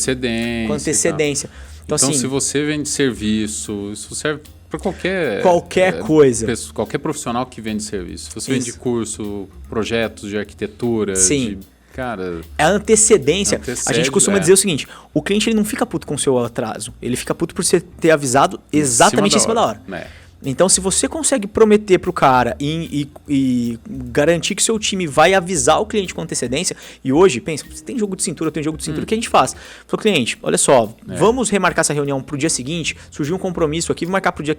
com antecedência. Então assim, se você vende serviço, isso serve para qualquer coisa. Qualquer profissional que vende serviço. Se você vende curso, projetos de arquitetura, sim. Cara, a antecedência. A gente costuma dizer o seguinte: o cliente ele não fica puto com o seu atraso, ele fica puto por você ter avisado exatamente em cima da hora. Então, se você consegue prometer pro cara e garantir que seu time vai avisar o cliente com antecedência, e hoje, pensa, você tem jogo de cintura, eu tenho jogo de cintura, o que a gente faz? Pro cliente, olha só, vamos remarcar essa reunião pro dia seguinte, surgiu um compromisso aqui, vamos marcar pro dia...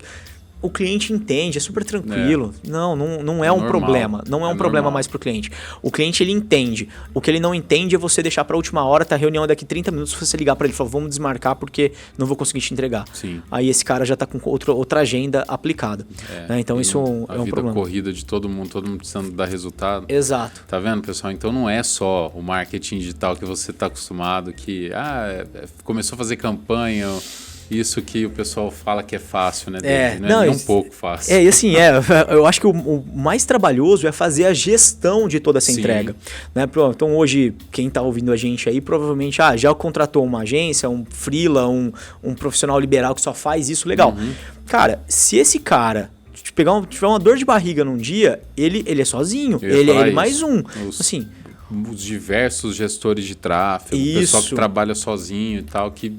o cliente entende, é super tranquilo. Não é um normal. problema. Não é um problema normal. mais pro cliente. O cliente, ele entende. O que ele não entende é você deixar pra última hora, tá a reunião daqui 30 minutos, você ligar pra ele e falar, vamos desmarcar porque não vou conseguir te entregar. Sim. Aí esse cara já tá com outra agenda aplicada. Né? Então isso é um A vida problema. corrida de todo mundo precisando dar resultado. Exato. Tá vendo, pessoal? Então não é só o marketing digital que você tá acostumado, que começou a fazer campanha, isso que o pessoal fala que é fácil, né? Não é nem um pouco fácil. E assim, eu acho que o mais trabalhoso é fazer a gestão de toda essa entrega. Né? Então hoje, quem está ouvindo a gente aí, provavelmente já contratou uma agência, um freela, um profissional liberal que só faz isso, legal. Cara, se esse cara tiver uma dor de barriga num dia, ele é sozinho, ele é mais um. Assim, os diversos gestores de tráfego, o pessoal que trabalha sozinho e tal, que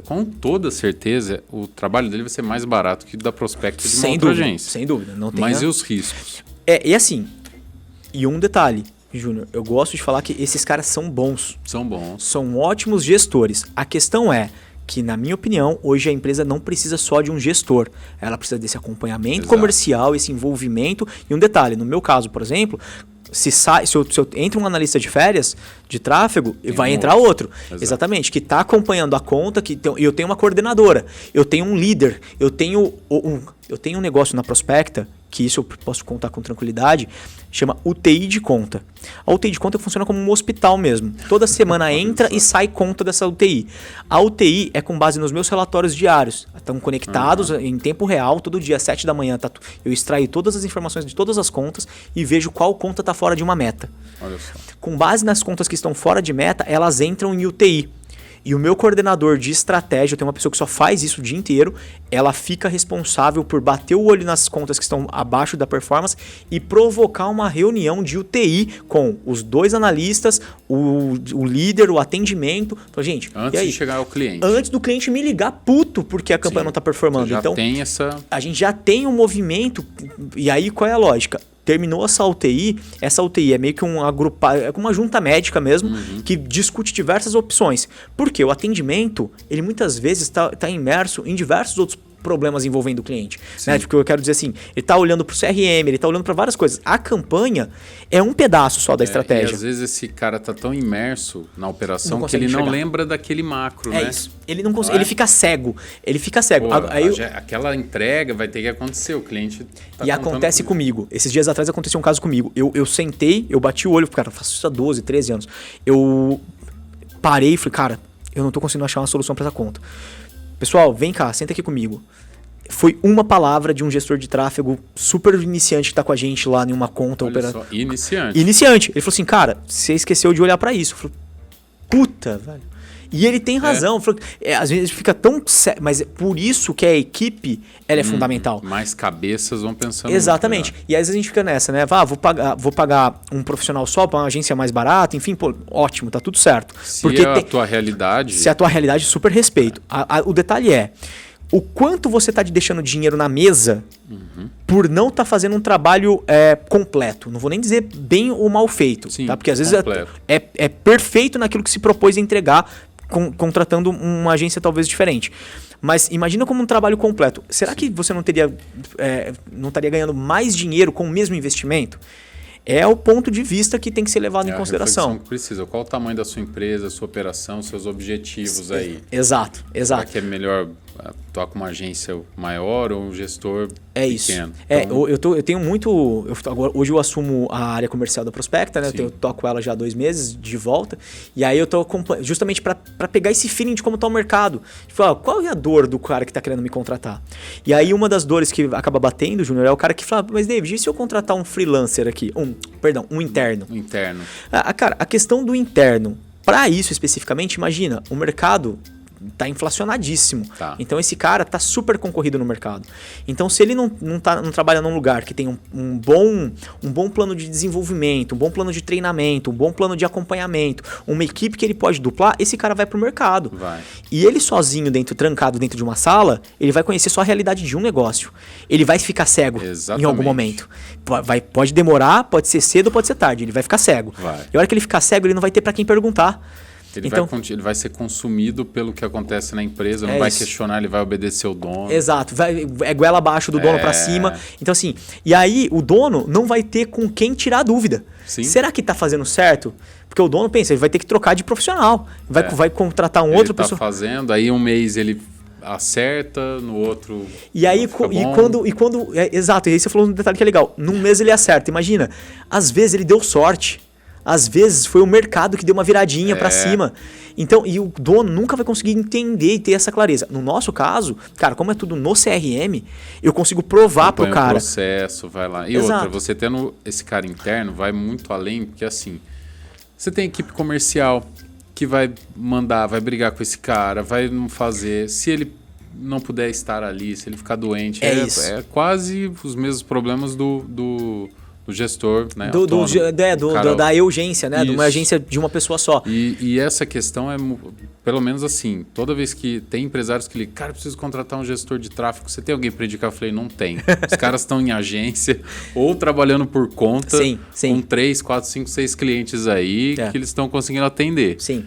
com toda certeza o trabalho dele vai ser mais barato que o da prospecta de uma outra agência. Sem dúvida. Não tem Mas e os riscos? E assim, e um detalhe, Júnior, eu gosto de falar que esses caras são bons. São bons. São ótimos gestores. A questão é que, na minha opinião, hoje a empresa não precisa só de um gestor. Ela precisa desse acompanhamento comercial, esse envolvimento. E um detalhe, no meu caso, por exemplo, se eu entra um analista de férias de tráfego, vai entrar outro. Exatamente, que está acompanhando a conta, eu tenho uma coordenadora, eu tenho um líder, eu tenho um negócio na Prospecta, que isso eu posso contar com tranquilidade, chama UTI de conta. A UTI de conta funciona como um hospital mesmo. Toda semana entra e sai conta dessa UTI. A UTI é com base nos meus relatórios diários. Estão conectados em tempo real, todo dia, às 7 da manhã. Eu extraio todas as informações de todas as contas e vejo qual conta está fora de uma meta. Olha só. Com base nas contas que estão fora de meta, elas entram em UTI. E o meu coordenador de estratégia, eu tenho uma pessoa que só faz isso o dia inteiro, ela fica responsável por bater o olho nas contas que estão abaixo da performance e provocar uma reunião de UTI com os 2 analistas, o líder, o atendimento. Então, gente, antes de chegar ao cliente. Antes do cliente me ligar puto porque a campanha não está performando. Então, a gente já tem um movimento. E aí, qual é a lógica? Terminou essa UTI é meio que uma junta médica mesmo, que discute diversas opções. Porque o atendimento, ele muitas vezes está imerso em diversos outros problemas envolvendo o cliente. Né? Porque eu quero dizer assim, ele está olhando para o CRM, ele está olhando para várias coisas. A campanha é um pedaço só da estratégia. E às vezes esse cara está tão imerso na operação que ele não lembra daquele macro, né? Isso. Ele não consegue, ele fica cego. Pô, aquela entrega vai ter que acontecer, o cliente tá E acontece comigo. Esses dias atrás aconteceu um caso comigo. Eu sentei, eu bati o olho, cara, eu faço isso há 12, 13 anos. Eu parei e falei, cara, eu não tô conseguindo achar uma solução para essa conta. Pessoal, vem cá, senta aqui comigo. Foi uma palavra de um gestor de tráfego super iniciante que tá com a gente lá em uma conta operativa. Iniciante. Ele falou assim, cara, você esqueceu de olhar para isso. Eu falei, puta, velho. E ele tem razão. Às vezes fica tão... Mas é por isso que a equipe ela é fundamental. Mais cabeças vão pensando. Exatamente. E às vezes a gente fica nessa, né? Vou pagar um profissional só para uma agência mais barata. Enfim, pô, ótimo, tá tudo certo. Se é a tua realidade... Se é a tua realidade, super respeito. O detalhe é... O quanto você está deixando dinheiro na mesa por não estar fazendo um trabalho completo. Não vou nem dizer bem ou mal feito. Sim, tá? Porque às vezes é perfeito naquilo que se propôs a entregar, contratando uma agência talvez diferente. Mas imagina como um trabalho completo. Será que você não estaria ganhando mais dinheiro com o mesmo investimento? É o ponto de vista que tem que ser levado em consideração. Que precisa. Qual o tamanho da sua empresa, sua operação, seus objetivos aí? Exato. Será que é melhor atuar com uma agência maior ou um gestor pequeno? Então... Eu tenho muito... Hoje eu assumo a área comercial da Prospecta, né? Eu toco ela já há 2 meses de volta. E aí eu tô justamente para pegar esse feeling de como está o mercado. Tipo, qual é a dor do cara que está querendo me contratar? E aí uma das dores que acaba batendo, Júnior, é o cara que fala, mas David, e se eu contratar um freelancer aqui? Um interno. Cara, a questão do interno, para isso especificamente, imagina, o mercado tá inflacionadíssimo. Então esse cara tá super concorrido no mercado. Então se ele não trabalha num lugar que tem um bom plano de desenvolvimento, um bom plano de treinamento, um bom plano de acompanhamento, uma equipe que ele pode duplar, esse cara vai pro mercado. E ele sozinho, trancado dentro de uma sala, ele vai conhecer só a realidade de um negócio. Ele vai ficar cego em algum momento. Pode demorar, pode ser cedo, pode ser tarde. Ele vai ficar cego. E a hora que ele ficar cego, ele não vai ter para quem perguntar. Ele vai ser consumido pelo que acontece na empresa, não vai questionar, ele vai obedecer o dono. Exato, é goela abaixo do dono para cima. Então assim, e aí o dono não vai ter com quem tirar a dúvida. Sim. Será que tá fazendo certo? Porque o dono pensa, ele vai ter que trocar de profissional, vai contratar outra pessoa. Ele tá fazendo, aí um mês ele acerta, no outro e aí exato, e aí você falou um detalhe que é legal, num mês ele acerta, imagina, às vezes ele deu sorte, às vezes foi o mercado que deu uma viradinha para cima, então, e o dono nunca vai conseguir entender e ter essa clareza. No nosso caso, cara, como é tudo no CRM, eu consigo provar pro cara. O processo, vai lá. E outra, você tendo esse cara interno, vai muito além, porque assim, você tem equipe comercial que vai mandar, vai brigar com esse cara, vai não fazer. Se ele não puder estar ali, se ele ficar doente, é quase os mesmos problemas do gestor, né? Da urgência, né? De uma agência de uma pessoa só. E essa questão é, pelo menos assim, toda vez que tem empresários que ligam, cara, eu preciso contratar um gestor de tráfego, você tem alguém para indicar? Eu falei, não tem. Os caras estão em agência ou trabalhando por conta com 3, 4, 5, 6 clientes aí que eles estão conseguindo atender. Sim.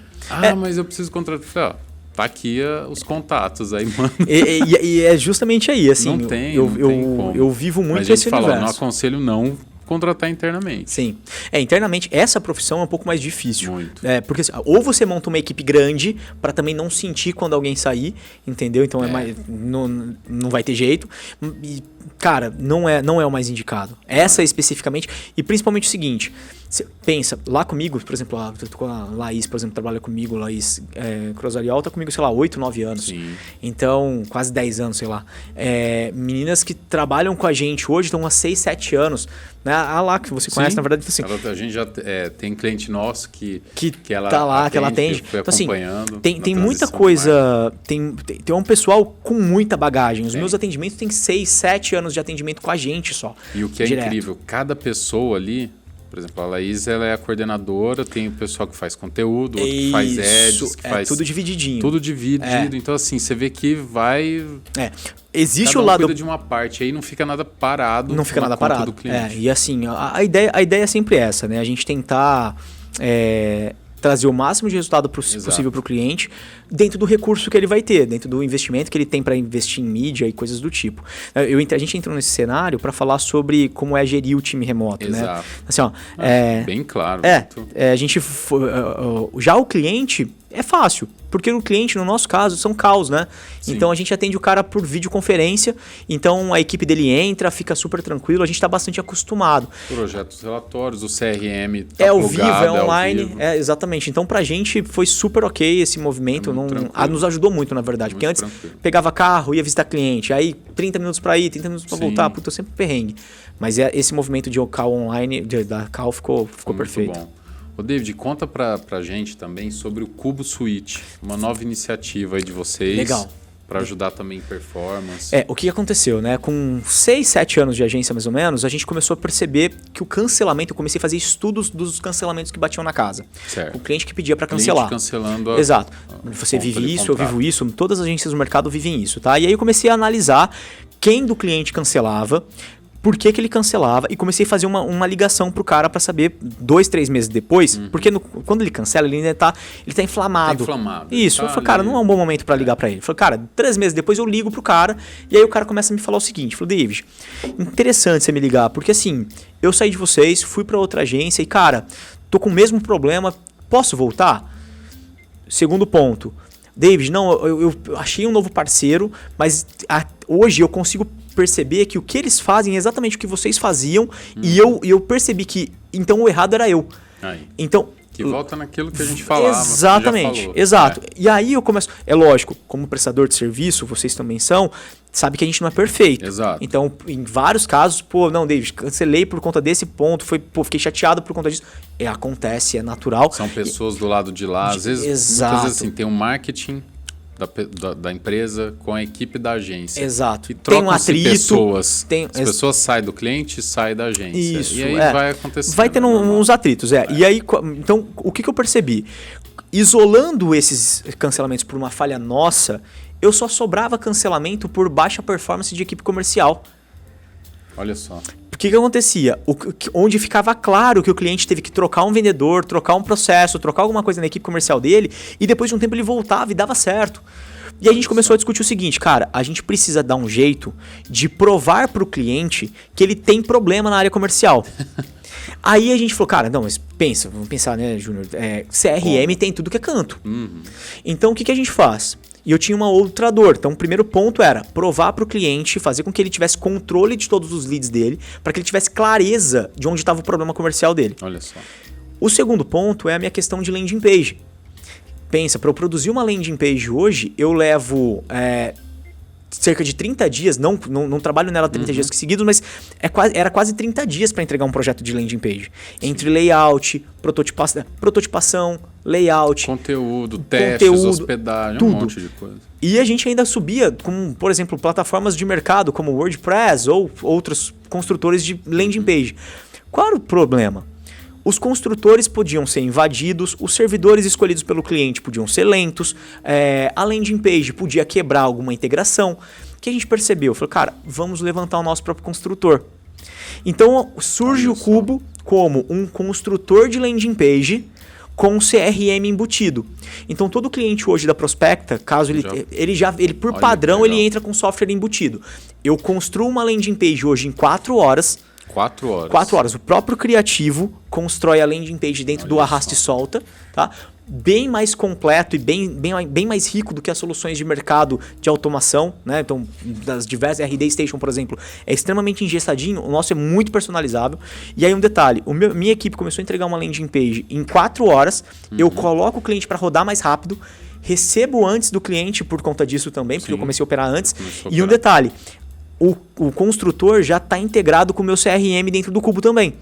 Mas eu preciso contratar. Eu falei, tá aqui os contatos aí, mano. E é justamente aí, assim, não tem como. Eu vivo muito esse universo. Mas não aconselho não contratar internamente. Sim. Internamente, essa profissão é um pouco mais difícil. Muito. Porque assim, ou você monta uma equipe grande para também não sentir quando alguém sair, entendeu? Então não vai ter jeito. E, cara, não é o mais indicado. Essa especificamente, e principalmente o seguinte, você pensa, lá comigo, por exemplo, com a Laís, por exemplo, trabalha comigo, Laís Crosarial, tá comigo, sei lá, 8, 9 anos. Sim. Então, quase 10 anos, sei lá. Meninas que trabalham com a gente hoje estão há 6, 7 anos. Né? A lá que você conhece, na verdade, assim, a gente já tem cliente nosso que ela tá lá, atende, que ela atende. Foi então, assim, acompanhando. Tem muita coisa. Tem um pessoal com muita bagagem. Os meus atendimentos têm 6, 7 anos de atendimento com a gente só. E o que é incrível, cada pessoa ali. Por exemplo, a Laís, ela é a coordenadora, tem o pessoal que faz conteúdo, outro que faz ads, que faz... tudo divididinho. Tudo dividido. Então, assim, você vê que vai... Existe cada o lado... cuida de uma parte, aí não fica nada parado. Não fica nada parado. Do cliente. E assim, a ideia é sempre essa, né? A gente tentar... trazer o máximo de resultado possível para o cliente dentro do recurso que ele vai ter, dentro do investimento que ele tem para investir em mídia e coisas do tipo. A gente entrou nesse cenário para falar sobre como é gerir o time remoto. Exato. Né? Assim, ó, bem claro. A gente já o cliente é fácil, porque o cliente, no nosso caso, são calls, né? Sim. Então a gente atende o cara por videoconferência, então a equipe dele entra, fica super tranquilo, a gente está bastante acostumado. Projetos, relatórios, o CRM tá ao vivo, online. Exatamente. Então pra gente foi super ok esse movimento, nos ajudou muito, na verdade. Porque antes pegava carro, ia visitar cliente, aí 30 minutos para ir, 30 minutos para voltar, puta, sempre perrengue. Mas esse movimento de call online, da call ficou perfeito. Muito bom. Ô David, conta pra gente também sobre o Cubo Suite, uma nova iniciativa aí de vocês. Legal. Para ajudar também em performance. O que aconteceu, né? Com 6, 7 anos de agência, mais ou menos, a gente começou a perceber que o cancelamento, eu comecei a fazer estudos dos cancelamentos que batiam na casa. Certo. O cliente que pedia para cancelar. Cancelando Exato. Você vive isso, eu vivo isso, todas as agências do mercado vivem isso, tá? E aí eu comecei a analisar quem do cliente cancelava, por que ele cancelava, e comecei a fazer uma ligação pro cara para saber 2, 3 meses depois, porque quando ele cancela, ele ainda tá inflamado. Tá inflamado. Isso, eu falei, cara, não é um bom momento para ligar para ele. Eu falei, cara, 3 meses depois eu ligo pro cara, e aí o cara começa a me falar o seguinte, falou, David, interessante você me ligar, porque assim, eu saí de vocês, fui para outra agência e, cara, tô com o mesmo problema, posso voltar? Segundo ponto, David, não, eu achei um novo parceiro, mas hoje eu consigo perceber que o que eles fazem é exatamente o que vocês faziam, e eu percebi que então o errado era eu. Aí. Então, que volta naquilo que a gente falava. Exatamente, falou, exato. E aí eu começo, é lógico, como prestador de serviço, vocês também são, sabe que a gente não é perfeito. Exato. Então, em vários casos, não, David, cancelei por conta desse ponto, fiquei chateado por conta disso. Acontece, é natural. São pessoas do lado de lá, às vezes, muitas vezes assim, tem um marketing da empresa com a equipe da agência. Exato. E trocam tem um atrito. Pessoas. As pessoas saem do cliente, saem da agência. Isso. E aí vai acontecendo. Vai tendo uns atritos, E aí, então, o que eu percebi? Isolando esses cancelamentos por uma falha nossa, eu só sobrava cancelamento por baixa performance de equipe comercial. Olha só. que acontecia? Onde ficava claro que o cliente teve que trocar um vendedor, trocar um processo, trocar alguma coisa na equipe comercial dele, e depois de um tempo ele voltava e dava certo. E a gente começou a discutir o seguinte, cara, a gente precisa dar um jeito de provar para o cliente que ele tem problema na área comercial. Aí a gente falou, cara, não, mas vamos pensar, né, Júnior? CRM tem tudo que é canto. Então o que a gente faz? E eu tinha uma outra dor. Então o primeiro ponto era provar para o cliente, fazer com que ele tivesse controle de todos os leads dele, para que ele tivesse clareza de onde estava o problema comercial dele. Olha só. O segundo ponto é a minha questão de landing page. Pensa, para eu produzir uma landing page hoje, eu levo cerca de 30 dias, não trabalho nela 30 dias seguidos, mas era quase 30 dias para entregar um projeto de landing page. Sim. Entre layout, prototipação, layout, conteúdo, testes, hospedagem, tudo. Um monte de coisa. E a gente ainda subia com, por exemplo, plataformas de mercado como WordPress ou outros construtores de landing page. Qual era o problema? Os construtores podiam ser invadidos, os servidores escolhidos pelo cliente podiam ser lentos, a landing page podia quebrar alguma integração. O que a gente percebeu? Falou, cara, vamos levantar o nosso próprio construtor. Então surge o Kubo como um construtor de landing page com CRM embutido. Então todo cliente hoje da Prospecta, caso ele por padrão ele entra com software embutido. Eu construo uma landing page hoje em 4 horas. 4 horas. 4 horas. O próprio criativo constrói a landing page dentro do arrasta e solta, tá? Bem mais completo e bem mais rico do que as soluções de mercado de automação, né? Então, das diversas RD Station, por exemplo, é extremamente engessadinho, o nosso é muito personalizável. E aí um detalhe, minha equipe começou a entregar uma landing page em 4 horas, eu coloco o cliente para rodar mais rápido, recebo antes do cliente por conta disso também, porque eu comecei a operar antes. Um detalhe, o construtor já está integrado com o meu CRM dentro do Kubo também.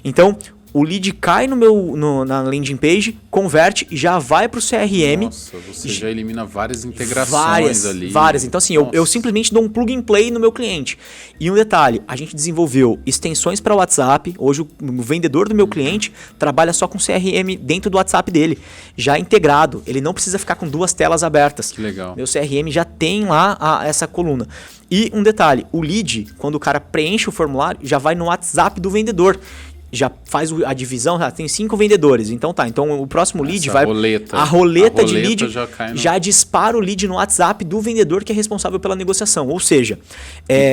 Então, o lead cai na landing page, converte, já vai para o CRM. Nossa, você já elimina várias integrações ali. Várias. Então, assim, eu simplesmente dou um plug and play no meu cliente. E um detalhe, a gente desenvolveu extensões para o WhatsApp. Hoje, o vendedor do meu cliente trabalha só com CRM dentro do WhatsApp dele, já integrado. Ele não precisa ficar com 2 telas abertas. Que legal. Meu CRM já tem lá essa coluna. E um detalhe, o lead, quando o cara preenche o formulário, já vai no WhatsApp do vendedor. Já faz a divisão, já tem 5 vendedores. Então então o próximo lead vai... A roleta de lead já dispara o lead no WhatsApp do vendedor que é responsável pela negociação. Ou seja...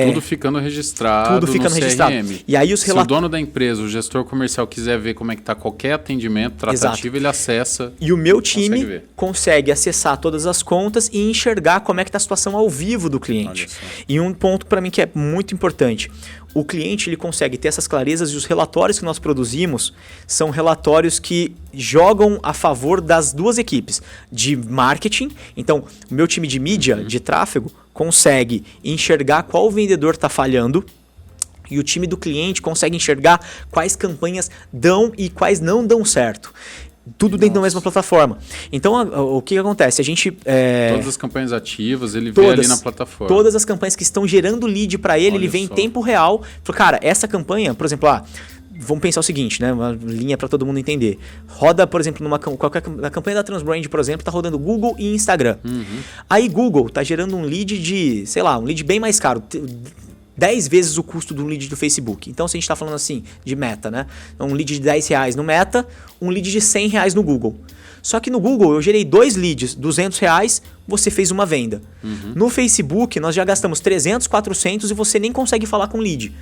tudo ficando registrado no CRM. E aí Se o dono da empresa, o gestor comercial quiser ver como é que está qualquer atendimento, tratativa, ele acessa. E o meu time consegue acessar todas as contas e enxergar como é que está a situação ao vivo do cliente. E um ponto para mim que é muito importante... O cliente ele consegue ter essas clarezas e os relatórios que nós produzimos são relatórios que jogam a favor das duas equipes de marketing. Então, o meu time de mídia, de tráfego, consegue enxergar qual vendedor está falhando e o time do cliente consegue enxergar quais campanhas dão e quais não dão certo. Tudo dentro da mesma plataforma. Então, o que acontece? A gente... Todas as campanhas ativas, ele vê ali na plataforma. Todas as campanhas que estão gerando lead para ele, ele vê em tempo real. Fala, cara, essa campanha, por exemplo, vamos pensar o seguinte, né? Uma linha para todo mundo entender. Roda, por exemplo, na campanha da Transbrand, por exemplo, tá rodando Google e Instagram. Aí Google tá gerando um lead de, sei lá, um lead bem mais caro. 10 vezes o custo do lead do Facebook. Então, se a gente está falando assim, de Meta, né? Um lead de R$10 no Meta, um lead de R$100 no Google. Só que no Google eu gerei 2 leads, R$200, você fez uma venda. No Facebook nós já gastamos 300, 400 e você nem consegue falar com lead.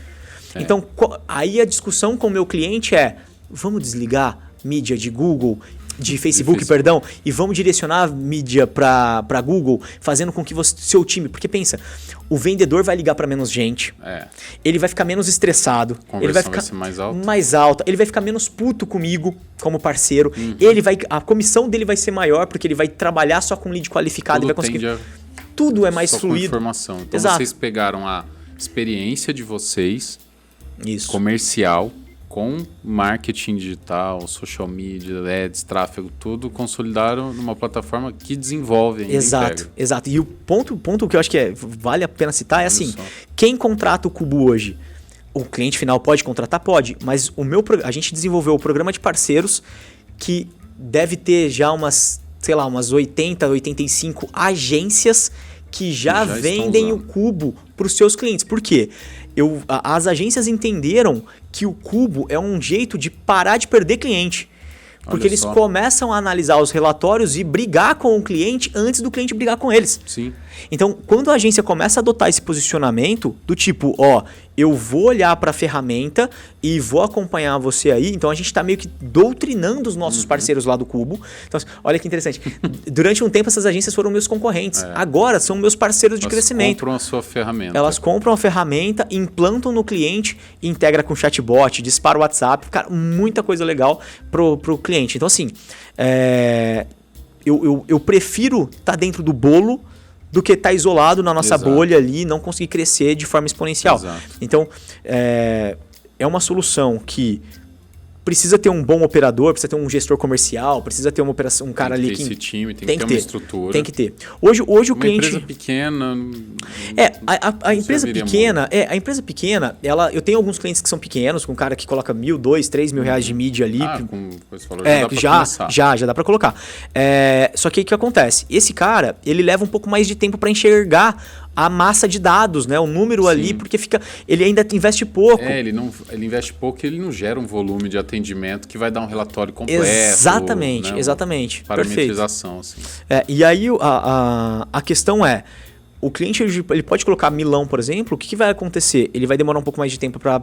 Então, aí a discussão com o meu cliente é, vamos desligar mídia de Google, de Facebook, perdão, e vamos direcionar a mídia para Google, fazendo com que seu time... Porque pensa, o vendedor vai ligar para menos gente, ele vai ficar menos estressado, ele vai ficar mais alta, ele vai ficar menos puto comigo como parceiro, a comissão dele vai ser maior porque ele vai trabalhar só com lead qualificado, ele vai conseguir... Tudo é mais fluido. Informação. Então vocês pegaram a experiência de vocês, comercial, com marketing digital, social media, ads, tráfego, tudo consolidaram numa plataforma que desenvolve ainda. Exato. E o ponto que eu acho que vale a pena citar é assim, quem contrata o Kubo hoje? O cliente final pode contratar? Pode, mas a gente desenvolveu o programa de parceiros que deve ter já umas 80, 85 agências que já vendem o Kubo para os seus clientes. Por quê? as agências entenderam que o Cubo é um jeito de parar de perder cliente. Porque eles começam a analisar os relatórios e brigar com o cliente antes do cliente brigar com eles. Sim. Então, quando a agência começa a adotar esse posicionamento do tipo, eu vou olhar para a ferramenta e vou acompanhar você aí. Então, a gente está meio que doutrinando os nossos parceiros lá do Cubo. Então, olha que interessante. Durante um tempo, essas agências foram meus concorrentes. Agora, são meus parceiros de crescimento. Elas compram a sua ferramenta. Elas compram a ferramenta, implantam no cliente, integra com chatbot, dispara o WhatsApp. Cara, muita coisa legal pro cliente. Então, assim, eu prefiro estar dentro do bolo do que estar isolado na nossa bolha ali e não conseguir crescer de forma exponencial. Exato. Então, é uma solução que precisa ter um bom operador, precisa ter um gestor comercial, precisa ter um cara ali que... Tem que ter esse time, tem que ter uma estrutura. Tem que ter. Hoje o cliente... Uma empresa pequena... A empresa pequena... A empresa pequena, eu tenho alguns clientes que são pequenos, com um cara que coloca 1.000, 2.000, 3.000 reais de mídia ali. Como você falou, já dá pra começar. Já dá pra colocar. Só que o que acontece? Esse cara, ele leva um pouco mais de tempo para enxergar a massa de dados, né? O número ali, porque ele ainda investe pouco. Ele investe pouco e ele não gera um volume de atendimento que vai dar um relatório completo. Exatamente, né? exatamente. Parametrização, assim. E aí a questão é, o cliente ele pode colocar 1.000, por exemplo, o que vai acontecer? Ele vai demorar um pouco mais de tempo para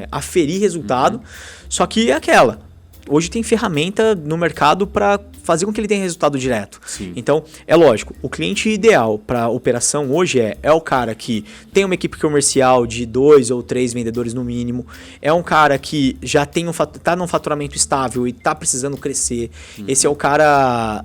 aferir resultado, só que é aquela. Hoje tem ferramenta no mercado para fazer com que ele tenha resultado direto. Sim. Então, é lógico, o cliente ideal para operação hoje é o cara que tem uma equipe comercial de 2 ou 3 vendedores no mínimo, é um cara que já tá num faturamento estável e tá precisando crescer. Esse é o cara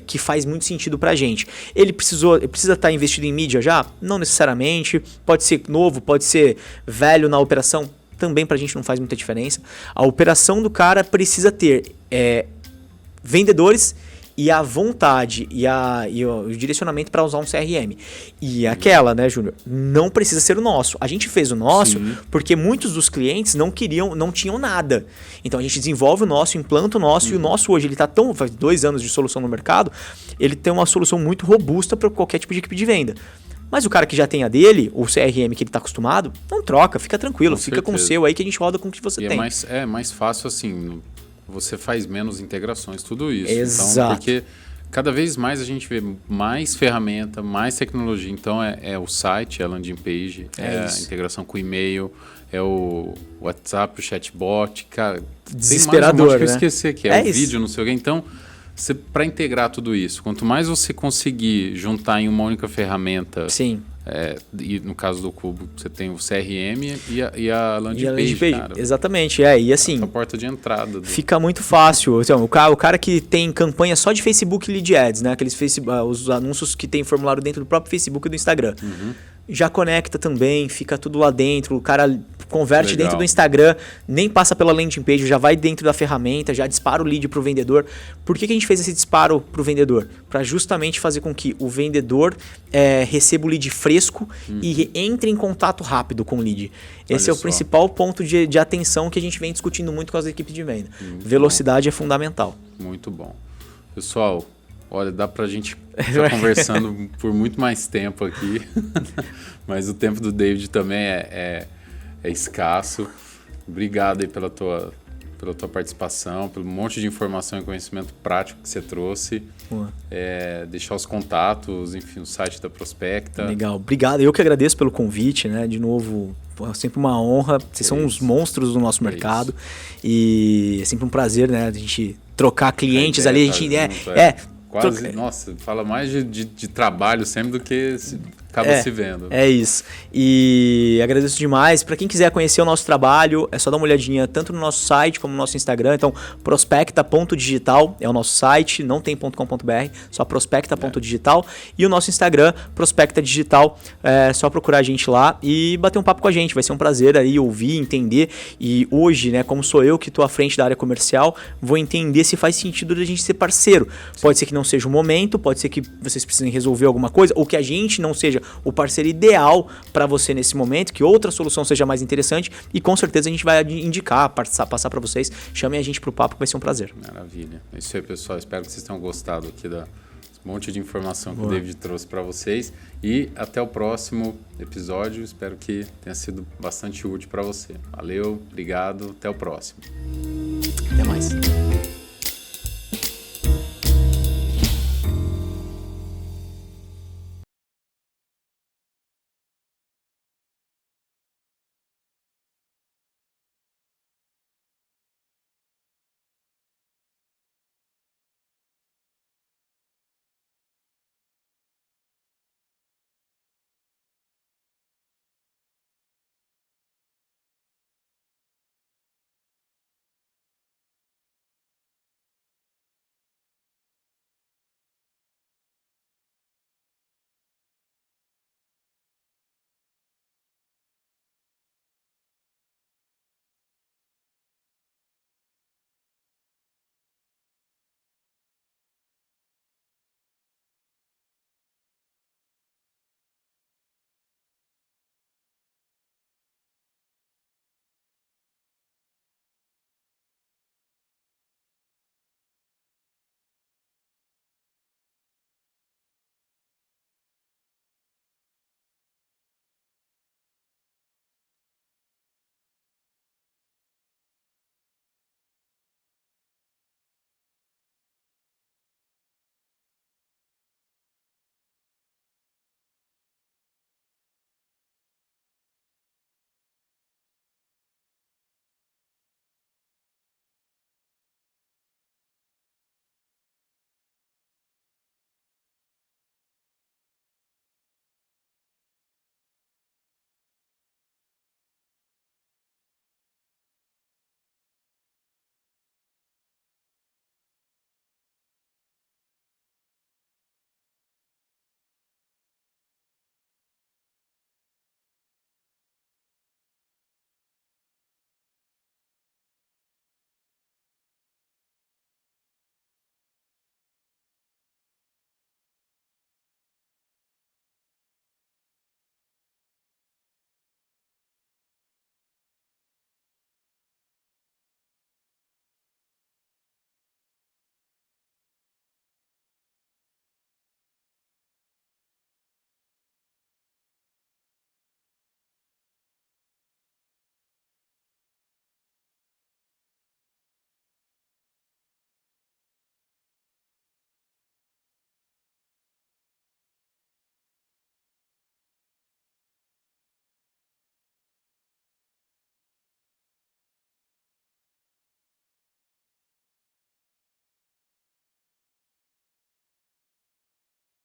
que faz muito sentido pra gente. Ele precisa estar investido em mídia já? Não necessariamente. Pode ser novo, pode ser velho na operação. Também pra gente não faz muita diferença. A operação do cara precisa ter vendedores e a vontade e o direcionamento para usar um CRM. E aquela, né, Júnior? Não precisa ser o nosso. A gente fez o nosso porque muitos dos clientes não tinham nada. Então a gente desenvolve o nosso, implanta o nosso, e o nosso hoje, ele tá faz 2 anos de solução no mercado, ele tem uma solução muito robusta para qualquer tipo de equipe de venda. Mas o cara que já tem a dele, o CRM que ele está acostumado, não troca, fica tranquilo, fica com o seu aí que a gente roda com o que você tem. É mais fácil assim, você faz menos integrações, tudo isso. Exato. Então, porque cada vez mais a gente vê mais ferramenta, mais tecnologia. Então é o site, é a landing page, a integração com o e-mail, é o WhatsApp, o chatbot, cara. Desesperador, tem mais um monte que eu né? esqueci aqui, o vídeo, não sei o quê. Então, para integrar tudo isso, quanto mais você conseguir juntar em uma única ferramenta, sim. E no caso do Cubo, você tem o CRM e a landing page, cara. Exatamente, e assim... A porta de entrada. Fica muito fácil. Então, o cara que tem campanha só de Facebook Lead Ads, né? Aqueles os anúncios que tem formulário dentro do próprio Facebook e do Instagram. Já conecta também, fica tudo lá dentro, o cara converte dentro do Instagram, nem passa pela landing page, já vai dentro da ferramenta, já dispara o lead para o vendedor. Por que a gente fez esse disparo para o vendedor? Para justamente fazer com que o vendedor receba o lead fresco e entre em contato rápido com o lead. Esse é o principal ponto de atenção que a gente vem discutindo muito com as equipes de venda. Velocidade é fundamental. Muito bom. Pessoal, olha, dá pra gente ficar conversando por muito mais tempo aqui, mas o tempo do David também é escasso. Obrigado aí pela tua participação, pelo monte de informação e conhecimento prático que você trouxe. Deixar os contatos, enfim, o site da Prospecta. Legal, obrigado. Eu que agradeço pelo convite, né? De novo, é sempre uma honra. Vocês são uns monstros do nosso mercado. E é sempre um prazer, né? A gente trocar clientes ali. A gente quase, nossa, fala mais de trabalho sempre do que acaba se vendo. É isso. E agradeço demais. Para quem quiser conhecer o nosso trabalho, é só dar uma olhadinha tanto no nosso site como no nosso Instagram. Então, prospecta.digital é o nosso site, não tem .com.br, só prospecta.digital. E o nosso Instagram, Prospecta Digital, é só procurar a gente lá e bater um papo com a gente. Vai ser um prazer aí ouvir, entender. E hoje, né, como sou eu que estou à frente da área comercial, vou entender se faz sentido da gente ser parceiro. Pode ser que não seja o momento, pode ser que vocês precisem resolver alguma coisa, ou que a gente não seja o parceiro ideal para você nesse momento, que outra solução seja mais interessante, e com certeza a gente vai indicar, passar para vocês. Chamem a gente para o papo, que vai ser um prazer. Maravilha. É isso aí, pessoal. Espero que vocês tenham gostado aqui das Um monte de informação que o David trouxe para vocês. E até o próximo episódio. Espero que tenha sido bastante útil para você. Valeu, obrigado, até o próximo. Até mais.